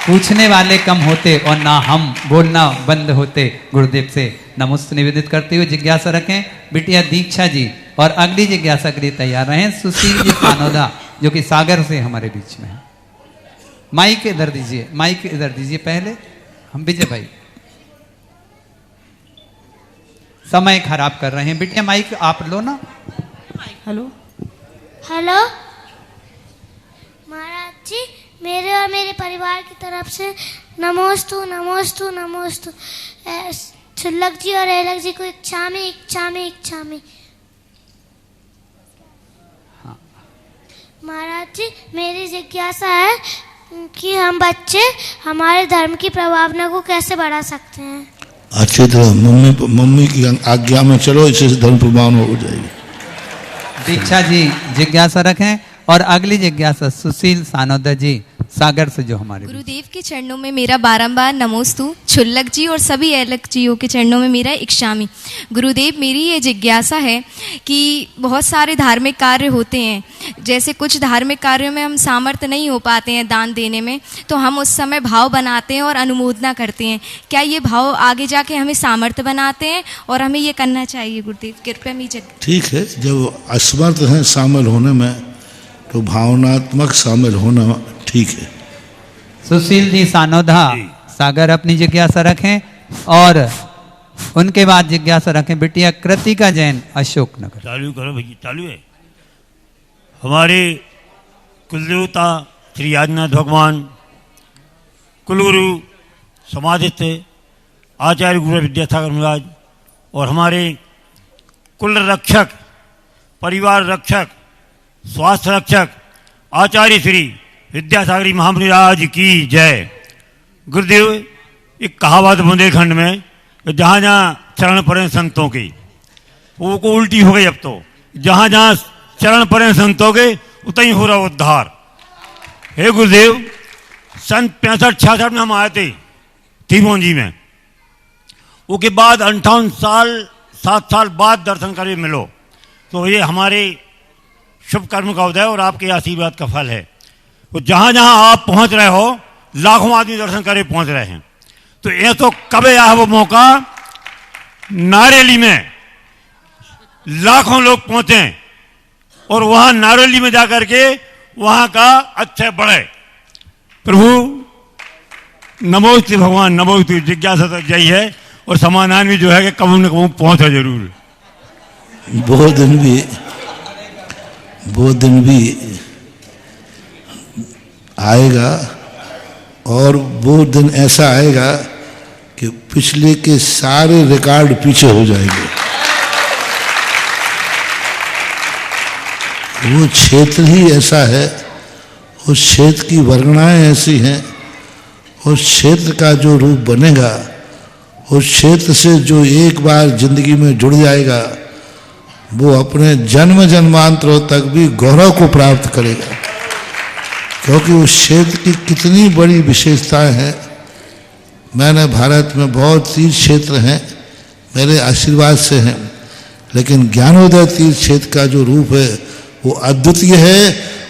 पूछने वाले कम होते और ना हम बोलना बंद होते। गुरुदेव से नमस्ते निवेदित करते हुए जिज्ञासा रखें बिटिया दीक्षा जी, और अगली जिज्ञासा के लिए तैयार रहें सुशील जी सानोदा, जो कि सागर से हमारे बीच में है। माइक इधर दीजिए, माइक इधर दीजिए पहले। हम विजय भाई समय खराब कर रहे हैं। बिटिया माइक आप लो ना। हेलो हेलो महाराज जी, मेरे और मेरे परिवार की तरफ से नमोस्तु नमोस्तु नमोस्तु। छुल्लक जी और एलक जी को इच्छामि इच्छामि इच्छामि। महाराज जी, मेरी जिज्ञासा है कि हम बच्चे हमारे धर्म की प्रभावना को कैसे बढ़ा सकते हैं? अच्छी तरह मम्मी की आज्ञा में चलो, इससे धर्म प्रभावना हो जाएगी। दीक्षा जी जिज्ञासा रखें, और अगली जिज्ञासा सुशील सानोदा जी सागर से जो हमारे गुरुदेव के चरणों में मेरा बारंबार नमोस्तु। छुल्लक जी और सभी एलक जियों के चरणों में मेरा इक्षामी। गुरुदेव, मेरी ये जिज्ञासा है कि बहुत सारे धार्मिक कार्य होते हैं, जैसे कुछ धार्मिक कार्यों में हम सामर्थ्य नहीं हो पाते हैं दान देने में, तो हम उस समय भाव बनाते हैं और अनुमोदना करते हैं। क्या ये भाव आगे जाके हमें सामर्थ्य बनाते हैं और हमें ये करना चाहिए? गुरुदेव कृपया मेरी ठीक है, जब असमर्थ हैं शामिल होने में तो भावनात्मक शामिल होना ठीक है। सुशील जी सानोदा सागर अपनी जिज्ञासा रखें, और उनके बाद जिज्ञासा रखें बिटिया कृतिका जैन अशोक नगर। चालू करो भैया, चालू है। हमारे कुलदेवता श्री आदिनाथ भगवान, कुलगुरु समाधिस्थ आचार्य गुरु विद्यासागर महाराज और हमारे कुल रक्षक, परिवार रक्षक, स्वास्थ्य रक्षक आचार्य श्री विद्यासागरी महामुनिराज की जय। गुरुदेव, एक कहावत बुंदेलखंड में जहाँ जहाँ चरण पड़े संतों के, वो को उल्टी हो गई अब तो, जहाँ जहाँ चरण पड़े संतों के उतनी हो रहा उद्धार। हे गुरुदेव, सन 65-66 में हम आए थे तिरुवंजी में, उसके बाद 58 साल 7 साल बाद दर्शन करे मिलो, तो ये हमारे शुभ कर्म का उदय और आपके आशीर्वाद का फल है। तो जहाँ जहाँ आप पहुँच रहे हो, लाखों आदमी दर्शन करे पहुँच रहे हैं। तो ये तो कब आया वो मौका, नारेली में लाखों लोग पहुँचे और वहाँ नारेली में जाकर के वहाँ का अच्छे बढ़े। प्रभु नमोस्तुते भगवान, नमोस्तुते। जिज्ञासा तो यही है और समाधान भी जो है कि कभी न कभी पहुँचा जरूर। वो दिन भी आएगा और वो दिन ऐसा आएगा कि पिछले के सारे रिकॉर्ड पीछे हो जाएंगे। वो क्षेत्र ही ऐसा है, उस क्षेत्र की वर्णनाएं ऐसी हैं, उस क्षेत्र का जो रूप बनेगा, उस क्षेत्र से जो एक बार जिंदगी में जुड़ जाएगा, वो अपने जन्म जन्मांतरों तक भी गौरव को प्राप्त करेगा। क्योंकि उस क्षेत्र की कितनी बड़ी विशेषताएं हैं। मैंने भारत में बहुत तीर्थ क्षेत्र हैं, मेरे आशीर्वाद से हैं, लेकिन ज्ञानोदय तीर्थ क्षेत्र का जो रूप है वो अद्वितीय है।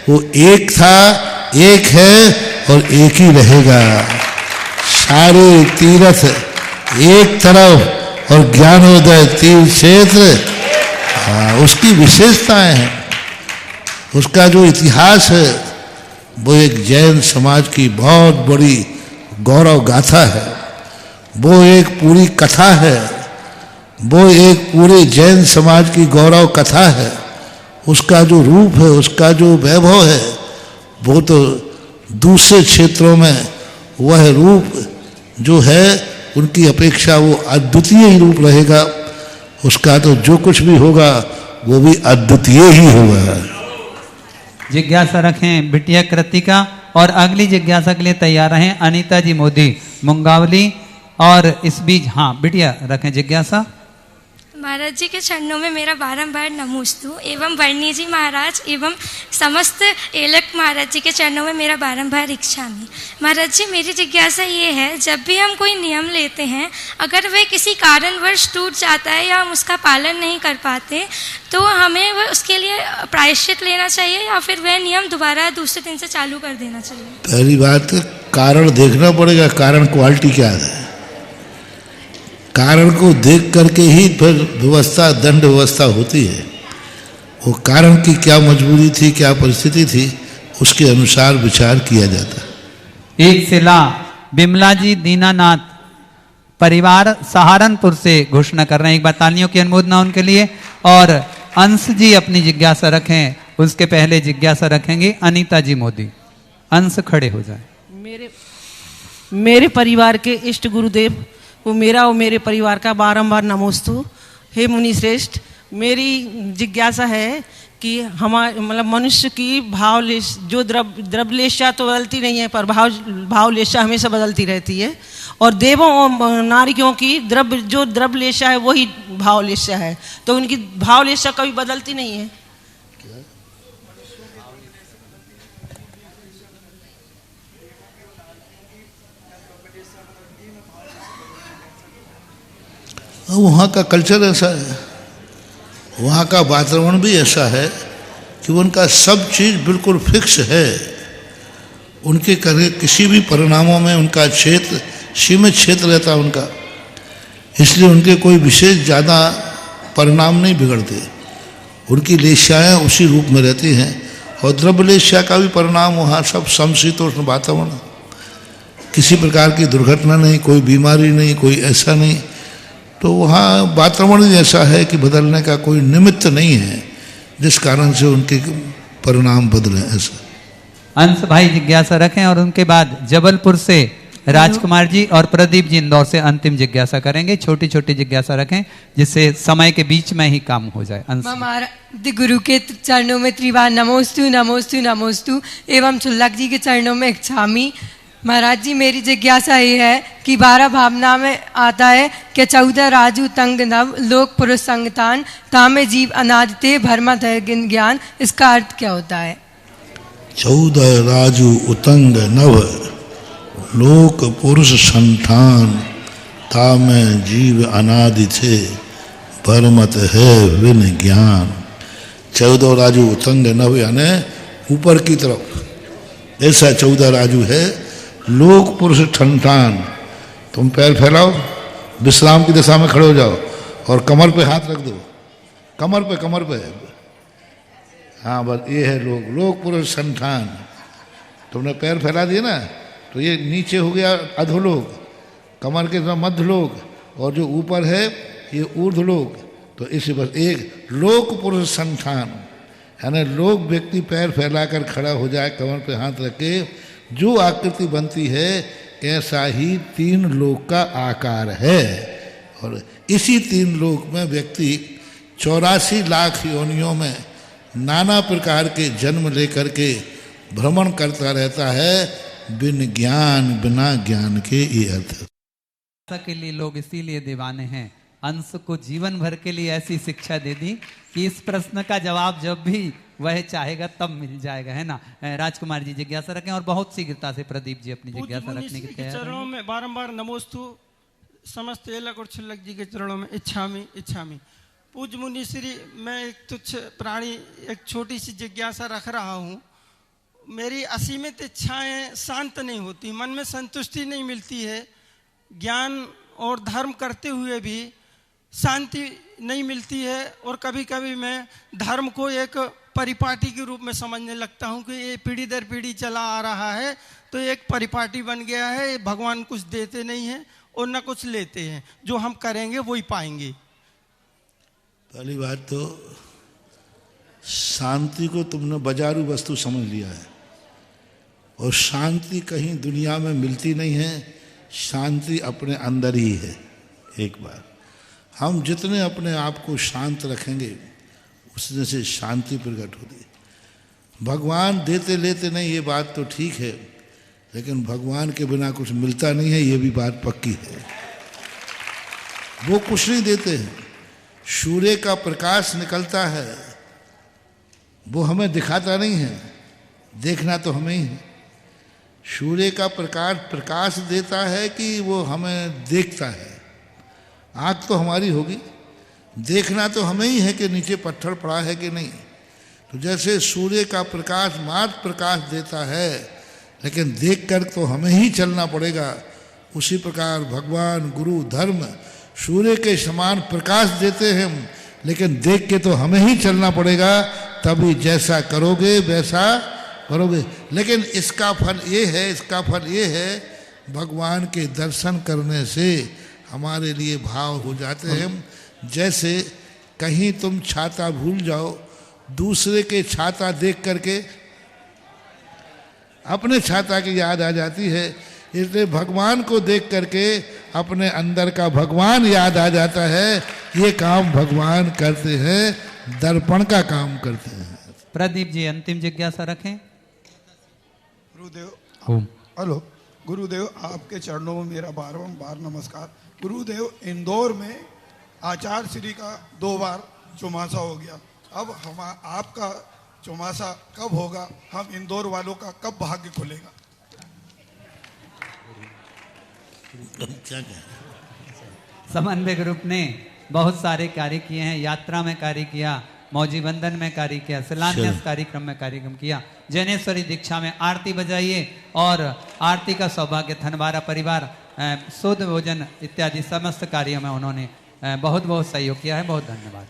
वो एक था, एक है और एक ही रहेगा। सारे तीर्थ एक तरफ और ज्ञानोदय तीर्थ क्षेत्र, उसकी विशेषताएं हैं, उसका जो इतिहास है वो एक जैन समाज की बहुत बड़ी गौरव गाथा है। वो एक पूरी कथा है, वो एक पूरे जैन समाज की गौरव कथा है। उसका जो रूप है, उसका जो वैभव है, वो तो दूसरे क्षेत्रों में वह रूप जो है उनकी अपेक्षा वो अद्वितीय ही रूप रहेगा। उसका तो जो कुछ भी होगा वो भी अद्वितीय ही होगा। जिज्ञासा रखें बिटिया कृतिका और अगली जिज्ञासा के लिए तैयार रहें अनीता जी मोदी मुंगावली। और इस बीच हाँ बिटिया रखें जिज्ञासा। महाराज जी के चरणों में मेरा बारंबार नमोस्तु एवं वर्णी जी महाराज एवं समस्त एलक महाराज जी के चरणों में मेरा बारंबार इच्छामि। महाराज जी, मेरी जिज्ञासा ये है, जब भी हम कोई नियम लेते हैं, अगर वह किसी कारणवश टूट जाता है या हम उसका पालन नहीं कर पाते, तो हमें वह उसके लिए प्रायश्चित लेना चाहिए या फिर वह नियम दोबारा दूसरे दिन से चालू कर देना चाहिए? पहली बात, कारण देखना पड़ेगा, कारण क्वालिटी क्या है। कारण को देख करके ही फिर व्यवस्था, दंड व्यवस्था होती है। वो कारण की क्या मजबूरी थी, क्या परिस्थिति थी, उसके अनुसार विचार किया जाता है। एक शिला बिमला जी दीनानाथ परिवार सहारनपुर से घोषणा कर रहे हैं। एक बार तालियों की अनुमोदना उनके लिए। और अंश जी अपनी जिज्ञासा रखें, उसके पहले जिज्ञासा रखेंगे अनीता जी मोदी। अंश खड़े हो जाए। मेरे परिवार के इष्ट गुरुदेव वो मेरा और मेरे परिवार का बारंबार नमोस्तु। हे मुनि श्रेष्ठ, मेरी जिज्ञासा है कि हमारे मतलब मनुष्य की जो द्रव्यलेशा तो बदलती नहीं है, पर भावलेशा हमेशा बदलती रहती है। और देवों और नारियों की जो द्रव्यलेशा है वही भावलेशा है, तो उनकी भावलेशा कभी बदलती नहीं है। वहाँ का कल्चर ऐसा है, वहाँ का वातावरण भी ऐसा है कि उनका सब चीज़ बिल्कुल फिक्स है। उनके करे किसी भी परिणामों में उनका क्षेत्र सीमित क्षेत्र रहता है उनका, इसलिए उनके कोई विशेष ज़्यादा परिणाम नहीं बिगड़ते। उनकी लेशाएँ उसी रूप में रहती हैं और द्रव्य लेशा का भी परिणाम वहाँ सब समशीतोष्ण वातावरण, किसी प्रकार की दुर्घटना नहीं, कोई बीमारी नहीं, कोई ऐसा नहीं। तो वहाँ वातावरण ऐसा है कि बदलने का कोई निमित्त नहीं है जिस कारण से उनके परिणाम बदले। ऐसा अंश भाई जिज्ञासा रखें और उनके बाद जबलपुर से राजकुमार जी और प्रदीप जी इंदौर से अंतिम जिज्ञासा करेंगे। छोटी छोटी जिज्ञासा रखें जिससे समय के बीच में ही काम हो जाए। अंश महाराज गुरु के चरणों में त्रिवार नमोस्तु नमोस्तु नमोस्तु एवं चुल्लक जी के चरणों में इच्छामी। महाराज जी मेरी जिज्ञासा ये है कि 12 भावना में आता है कि 14 राजू तंग नव लोक पुरुष संगतान तामे जीव अनादिते भरमत है ज्ञान, इसका अर्थ क्या होता है? 14 राजू उतंग नव लोक पुरुष संतान तामे जीव अनादि थे भरमत है विन ज्ञान। 14 राजू उतंग नव यानी ऊपर की तरफ ऐसा 14 राजू है लोक पुरुष ठनठान। तुम पैर फैलाओ, विश्राम की दिशा में खड़े हो जाओ और कमर पे हाथ रख दो, कमर पे। हाँ बस ये है लोक पुरुष ठनठान। तुमने पैर फैला दिए ना, तो ये नीचे हो गया अधोलोक, कमर के मध्य लोक, और जो ऊपर है ये ऊर्ध्वलोक। तो इसे बस एक लोक पुरुष संठान यानी लोक व्यक्ति पैर फैलाकर खड़ा हो जाए, कमर पे हाथ रख के जो आकृति बनती है ऐसा ही 3 लोक का आकार है। और इसी 3 लोक में व्यक्ति 84 लाख योनियों में नाना प्रकार के जन्म लेकर के भ्रमण करता रहता है बिन ज्ञान, बिना ज्ञान के। ये अर्थ के लिए लोग इसीलिए दीवाने हैं। अंश को जीवन भर के लिए ऐसी शिक्षा दे दी कि इस प्रश्न का जवाब जब भी वह चाहेगा तब मिल जाएगा, है ना। राजकुमार जी जिज्ञासा रखें और बहुत शीघ्रता से प्रदीप जी अपनी जिज्ञासा रखने की तैयार हैं। चरणों में बारंबार नमोस्तु समस्त एलक और छुल्लक जी के चरणों में इच्छामी। पूज्य मुनि श्री, मैं एक तुच्छ प्राणी एक छोटी सी जिज्ञासा रख रहा हूँ। मेरी असीमित इच्छाएं शांत नहीं होती, मन में संतुष्टि नहीं मिलती है, ज्ञान और धर्म करते हुए भी शांति नहीं मिलती है। और कभी कभी मैं धर्म को एक परिपाटी के रूप में समझने लगता हूँ कि ये पीढ़ी दर पीढ़ी चला आ रहा है, तो एक परिपाटी बन गया है। भगवान कुछ देते नहीं हैं और न कुछ लेते हैं, जो हम करेंगे वही पाएंगे। पहली बात तो शांति को तुमने बाजारू वस्तु समझ लिया है, और शांति कहीं दुनिया में मिलती नहीं है, शांति अपने अंदर ही है। एक बार हम जितने अपने आप को शांत रखेंगे उसमें से शांति प्रकट होती है। भगवान देते लेते नहीं, ये बात तो ठीक है, लेकिन भगवान के बिना कुछ मिलता नहीं है, ये भी बात पक्की है। वो कुछ नहीं देते हैं। सूर्य का प्रकाश निकलता है, वो हमें दिखाता नहीं है, देखना तो हमें ही है। सूर्य का प्रकाश देता है कि वो हमें देखता है। आँख तो हमारी होगी, देखना तो हमें ही है कि नीचे पत्थर पड़ा है कि नहीं। तो जैसे सूर्य का प्रकाश मात्र प्रकाश देता है, लेकिन देखकर तो हमें ही चलना पड़ेगा, उसी प्रकार भगवान गुरु धर्म सूर्य के समान प्रकाश देते हैं, लेकिन देख के तो हमें ही चलना पड़ेगा, तभी जैसा करोगे वैसा करोगे। लेकिन इसका फल ये है भगवान के दर्शन करने से हमारे लिए भाव हो जाते हैं। जैसे कहीं तुम छाता भूल जाओ, दूसरे के छाता देख करके अपने छाता की याद आ जाती है, इसलिए भगवान को देख करके अपने अंदर का भगवान याद आ जाता है। ये काम भगवान करते हैं, दर्पण का काम करते हैं। प्रदीप जी अंतिम जिज्ञासा रखें। गुरुदेव हेलो गुरुदेव, आपके चरणों में मेरा बार नमस्कार। गुरुदेव, इंदौर में आचार्य श्री का 2 बार चौमासा हो गया, अब हम आपका चौमासा कब होगा? हम इंदौर वालों का कब भाग्य खुलेगा? क्या समन्वय ग्रुप ने बहुत सारे कार्य किए हैं। यात्रा में कार्य किया, मौजी बंधन में कार्य किया, शिलान्यास कार्यक्रम में कार्यक्रम किया, जैनेश्वरी दीक्षा में आरती बजाइए और आरती का सौभाग्य धनवारा परिवार शुद्ध भोजन इत्यादि समस्त कार्यों में उन्होंने बहुत बहुत सहयोग किया है। बहुत धन्यवाद।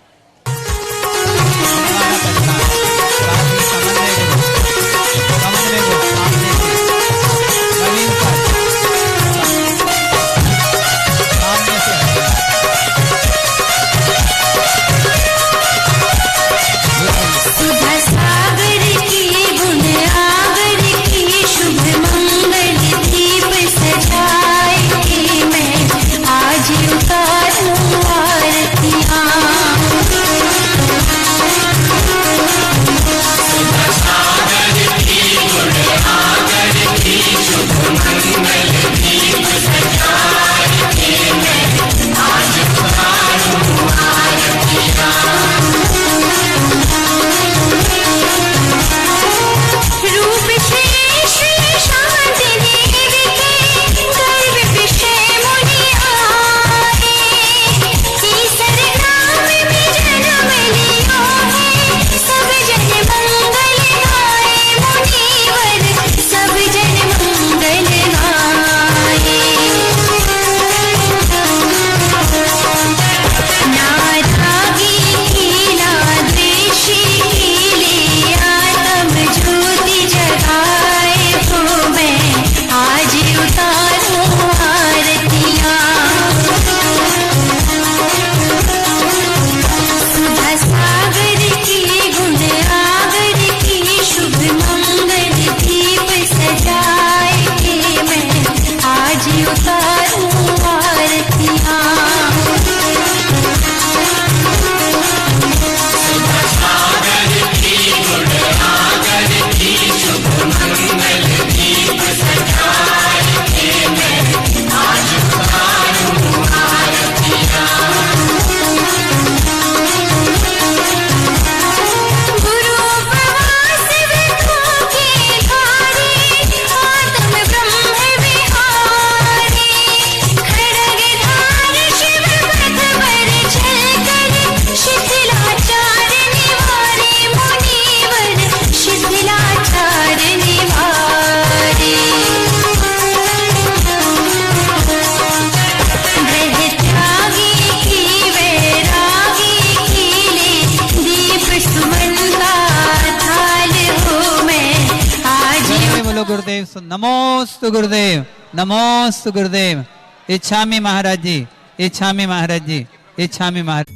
बोलो गुरुदेव नमोस्तु गुरुदेव, नमोस्तु गुरुदेव। इच्छामि महाराज जी, इच्छामि महाराज जी, इच्छामि महाराज।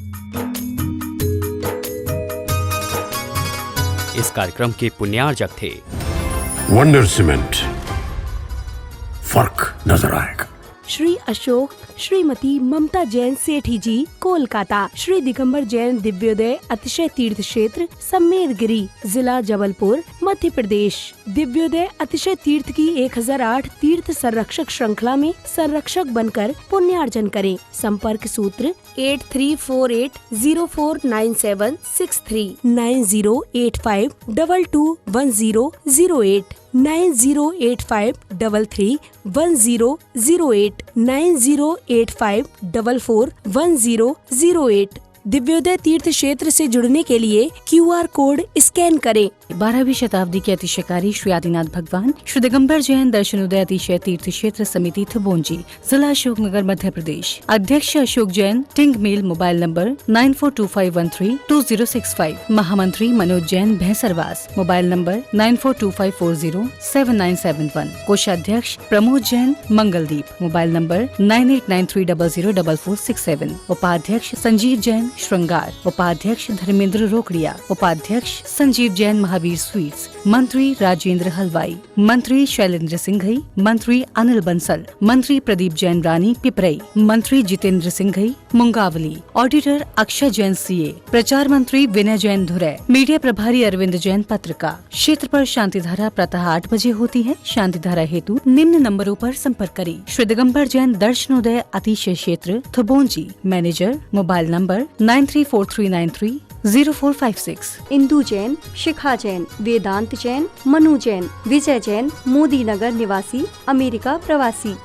इस कार्यक्रम के पुण्यार्जक थे वंडर सीमेंट, फर्क नजर आएगा। श्री अशोक श्रीमती ममता जैन सेठी जी कोलकाता। श्री दिगंबर जैन दिव्योदय अतिशय तीर्थ क्षेत्र सम्मेदगिरी जिला जबलपुर मध्य प्रदेश। दिव्योदय अतिशय तीर्थ की 1008 तीर्थ संरक्षक श्रृंखला में संरक्षक बनकर पुण्यार्जन करें। संपर्क सूत्र 8348049763 9085221008 9085331008 9085441008। दिव्योदय तीर्थ क्षेत्र से जुड़ने के लिए QR कोड स्कैन करें। 12वीं शताब्दी के अतिशयकारी श्री आदिनाथ भगवान श्री दिगंबर जैन दर्शनोदय अतिशय तीर्थ क्षेत्र समिति थुबोंजी, जिला अशोकनगर मध्य प्रदेश। अध्यक्ष अशोक जैन, टिंग मेल, मोबाइल नंबर 9425132065। महामंत्री मनोज जैन भैंसरवास, मोबाइल नंबर 9425407971। कोषाध्यक्ष प्रमोद जैन मंगलदीप, मोबाइल नंबर 9893004467। उपाध्यक्ष संजीव जैन श्रृंगार, उपाध्यक्ष धर्मेंद्र रोकड़िया, उपाध्यक्ष संजीव जैन महावीर स्वीट्स। मंत्री राजेंद्र हलवाई, मंत्री शैलेंद्र सिंघई, मंत्री अनिल बंसल, मंत्री प्रदीप जैन रानी पिपरई, मंत्री जितेंद्र सिंघई मुंगावली। ऑडिटर अक्षय जैन CA, प्रचार मंत्री विनय जैन धुरै, मीडिया प्रभारी अरविंद जैन पत्रकार। क्षेत्र पर शांति धारा प्रातः 8 बजे होती है। शांति धारा हेतु निम्न नंबरों पर संपर्क करें। Shri Digambar Jain Darshanoday Atishay Kshetra Thubonji, manager, mobile number 9343930456। Indu Jain, Shikha Jain, Vedant Jain, Manu Jain, Vijay Jain Modi Nagar निवासी, अमेरिका प्रवासी।